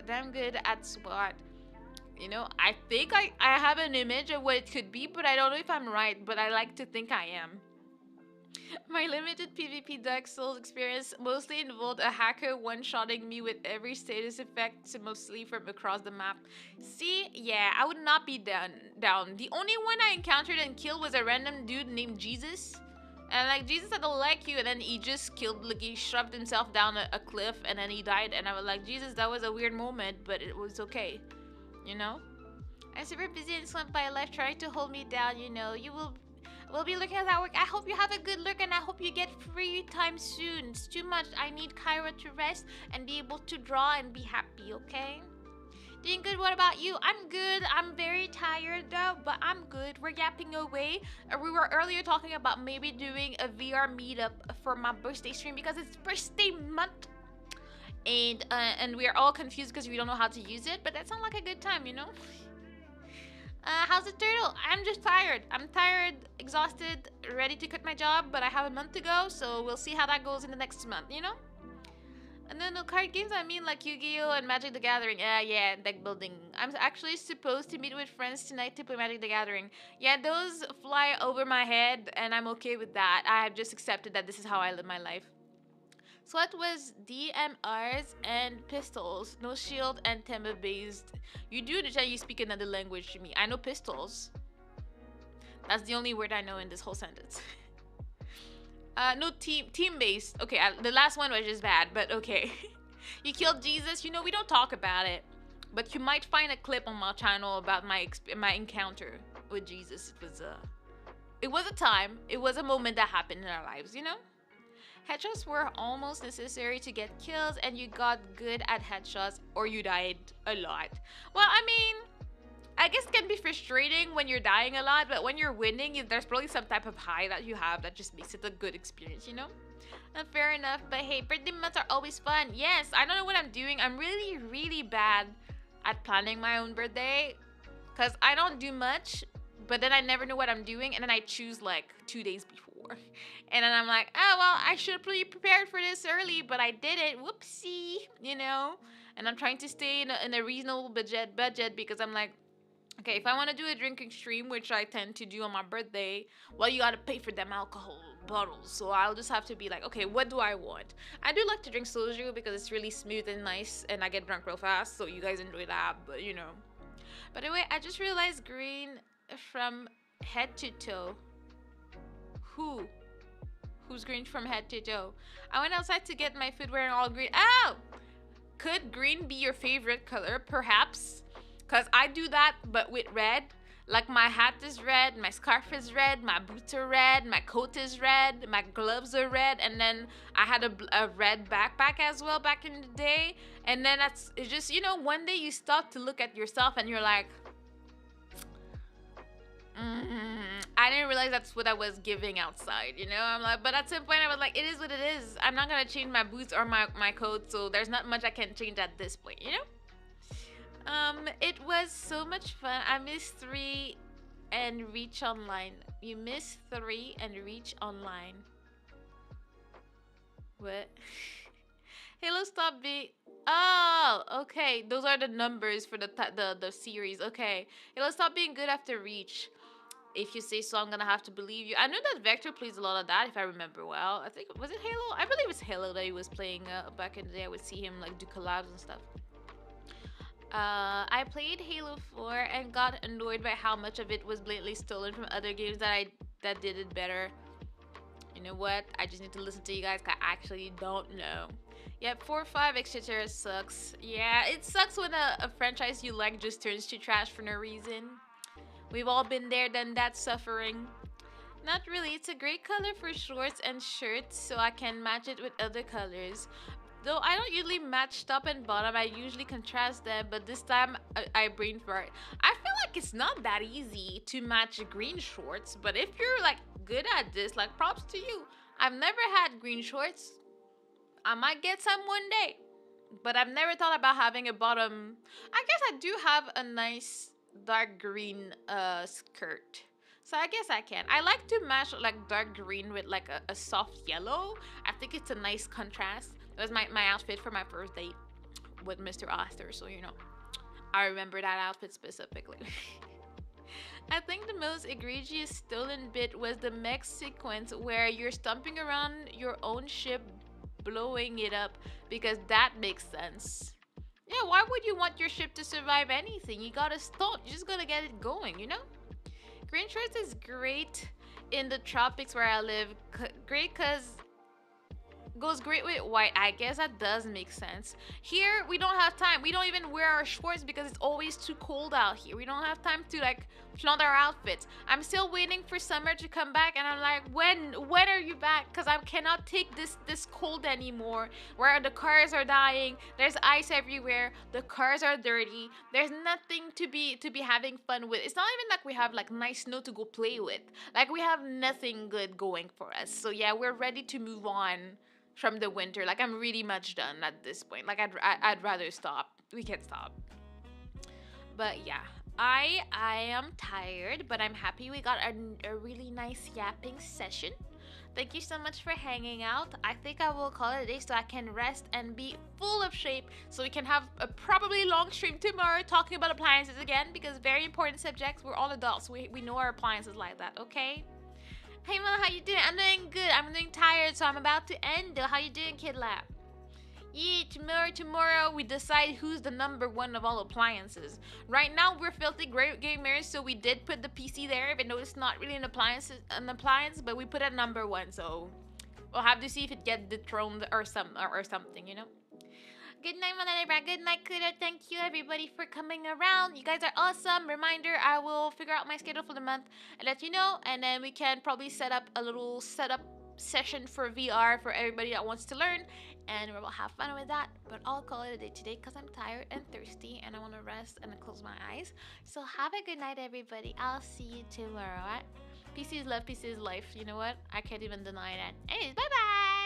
damn good at SWAT. You know, I think I have an image of what it could be, but I don't know if I'm right. But I like to think I am. My limited PvP Dark Souls experience mostly involved a hacker one-shotting me with every status effect, mostly from across the map. See, yeah, I would not be down. The only one I encountered and killed was a random dude named Jesus. And like, Jesus, I don't like you. And then he just killed, like he shoved himself down a cliff and then he died. And I was like, Jesus, that was a weird moment, but it was okay. You know? I'm super busy and swamped by life trying to hold me down, you know. We'll be looking at that work. I hope you have a good look and I hope you get free time soon. It's too much. I need Kyra to rest and be able to draw and be happy, okay? Doing good. What about you? I'm good. I'm very tired though, but I'm good. We're yapping away. We were earlier talking about maybe doing a VR meetup for my birthday stream because it's birthday month. And we are all confused because we don't know how to use it, but that sounds like a good time, you know? How's the turtle? I'm just tired. I'm tired, exhausted, ready to quit my job, but I have a month to go, so we'll see how that goes in the next month, you know? And then the card games, I mean, like Yu-Gi-Oh! And Magic the Gathering. Yeah, deck building. I'm actually supposed to meet with friends tonight to play Magic the Gathering. Yeah, those fly over my head, and I'm okay with that. I have just accepted that this is how I live my life. So what was DMRs and pistols, no shield and timber based. You do understand you speak another language to me. I know pistols. That's the only word I know in this whole sentence. No team based. Okay, the last one was just bad, but okay. You killed Jesus. You know we don't talk about it, but you might find a clip on my channel about my encounter with Jesus. It was a time. It was a moment that happened in our lives. You know. Headshots were almost necessary to get kills and you got good at headshots or you died a lot. Well, I mean, I guess it can be frustrating when you're dying a lot, but when you're winning, there's probably some type of high that you have that just makes it a good experience, you know? Fair enough, but hey, birthday months are always fun. Yes, I don't know what I'm doing. I'm really, really bad at planning my own birthday because I don't do much, but then I never know what I'm doing, and then I choose like 2 days before. And then I'm like, oh, well, I should have pretty prepared for this early, but I didn't. Whoopsie, you know? And I'm trying to stay in a reasonable budget because I'm like, okay, if I want to do a drinking stream, which I tend to do on my birthday, well, you gotta pay for them alcohol bottles. So I'll just have to be like, okay, what do I want? I do like to drink soju because it's really smooth and nice, and I get drunk real fast. So you guys enjoy that, but you know. By the way, I just realized green from head to toe. Who? Who's green from head to toe? I went outside to get my food wearing all green. Oh! Could green be your favorite color? Perhaps. Because I do that, but with red. Like my hat is red, my scarf is red, my boots are red, my coat is red, my gloves are red, and then I had a red backpack as well back in the day. And then it's just, you know, one day you stop to look at yourself and you're like, I didn't realize that's what I was giving outside, you know? I'm like, but at some point I was like, it is what it is. I'm not gonna change my boots or my coat, so there's not much I can change at this point, you know? It was so much fun. I missed 3 and reach online. You missed 3 and reach online. What? Halo stop being. Oh, okay. Those are the numbers for the series. Okay. Halo stop being good after reach. If you say so, I'm gonna have to believe you. I know that Vector plays a lot of that, if I remember well. I think was it Halo? I believe it's Halo that he was playing back in the day. I would see him like do collabs and stuff. I played Halo 4 and got annoyed by how much of it was blatantly stolen from other games that did it better. You know what? I just need to listen to you guys because I actually don't know. Yep, 4-5 Exeter sucks. Yeah, it sucks when a franchise you like just turns to trash for no reason. We've all been there, done that suffering. Not really. It's a great color for shorts and shirts, so I can match it with other colors. Though I don't usually match top and bottom, I usually contrast them, but this time I brain fart. I feel like it's not that easy to match green shorts, but if you're like good at this, like props to you. I've never had green shorts. I might get some one day, but I've never thought about having a bottom. I guess I do have a nice dark green skirt. So I guess I can. I like to match like dark green with like a soft yellow. I think it's a nice contrast. It was my outfit for my first date with Mr. Oster, so you know. I remember that outfit specifically. I think the most egregious stolen bit was the mech sequence where you're stomping around your own ship, blowing it up, because that makes sense. Yeah, why would you want your ship to survive anything? You gotta stomp, you just gotta get it going, you know? Green shorts is great in the tropics where I live. Great because goes great with white. I guess that does make sense. Here, we don't have time. We don't even wear our shorts because it's always too cold out here. We don't have time to like flaunt our outfits. I'm still waiting for summer to come back, and I'm like, when are you back? Because I cannot take this cold anymore. Where the cars are dying, there's ice everywhere, the cars are dirty. There's nothing to be having fun with. It's not even like we have like nice snow to go play with. Like we have nothing good going for us. So yeah, we're ready to move on from the winter. Like I'm really much done at this point. Like I'd rather stop. We can stop. But yeah, I am tired, but I'm happy we got a really nice yapping session. Thank you so much for hanging out. I think I will call it a day so I can rest and be full of shape so we can have a probably long stream tomorrow talking about appliances again because very important subjects. We're all adults. We know our appliances like that, okay? Hey Mel, how you doing? I'm doing good. I'm doing tired, so I'm about to end though. How you doing, Kid Lab? Yeah, tomorrow we decide who's the #1 of all appliances. Right now we're filthy great gamers, so we did put the PC there, even though it's not really an appliance, but we put it #1, so we'll have to see if it gets dethroned or something, you know. Good night, Malala. Good night, Kudo. Thank you, everybody, for coming around. You guys are awesome. Reminder, I will figure out my schedule for the month and let you know. And then we can probably set up a little session for VR for everybody that wants to learn, and we'll have fun with that. But I'll call it a day today because I'm tired and thirsty and I want to rest and close my eyes. So have a good night, everybody. I'll see you tomorrow. Right? Peace is love, peace is life. You know what? I can't even deny that. Anyways, bye bye.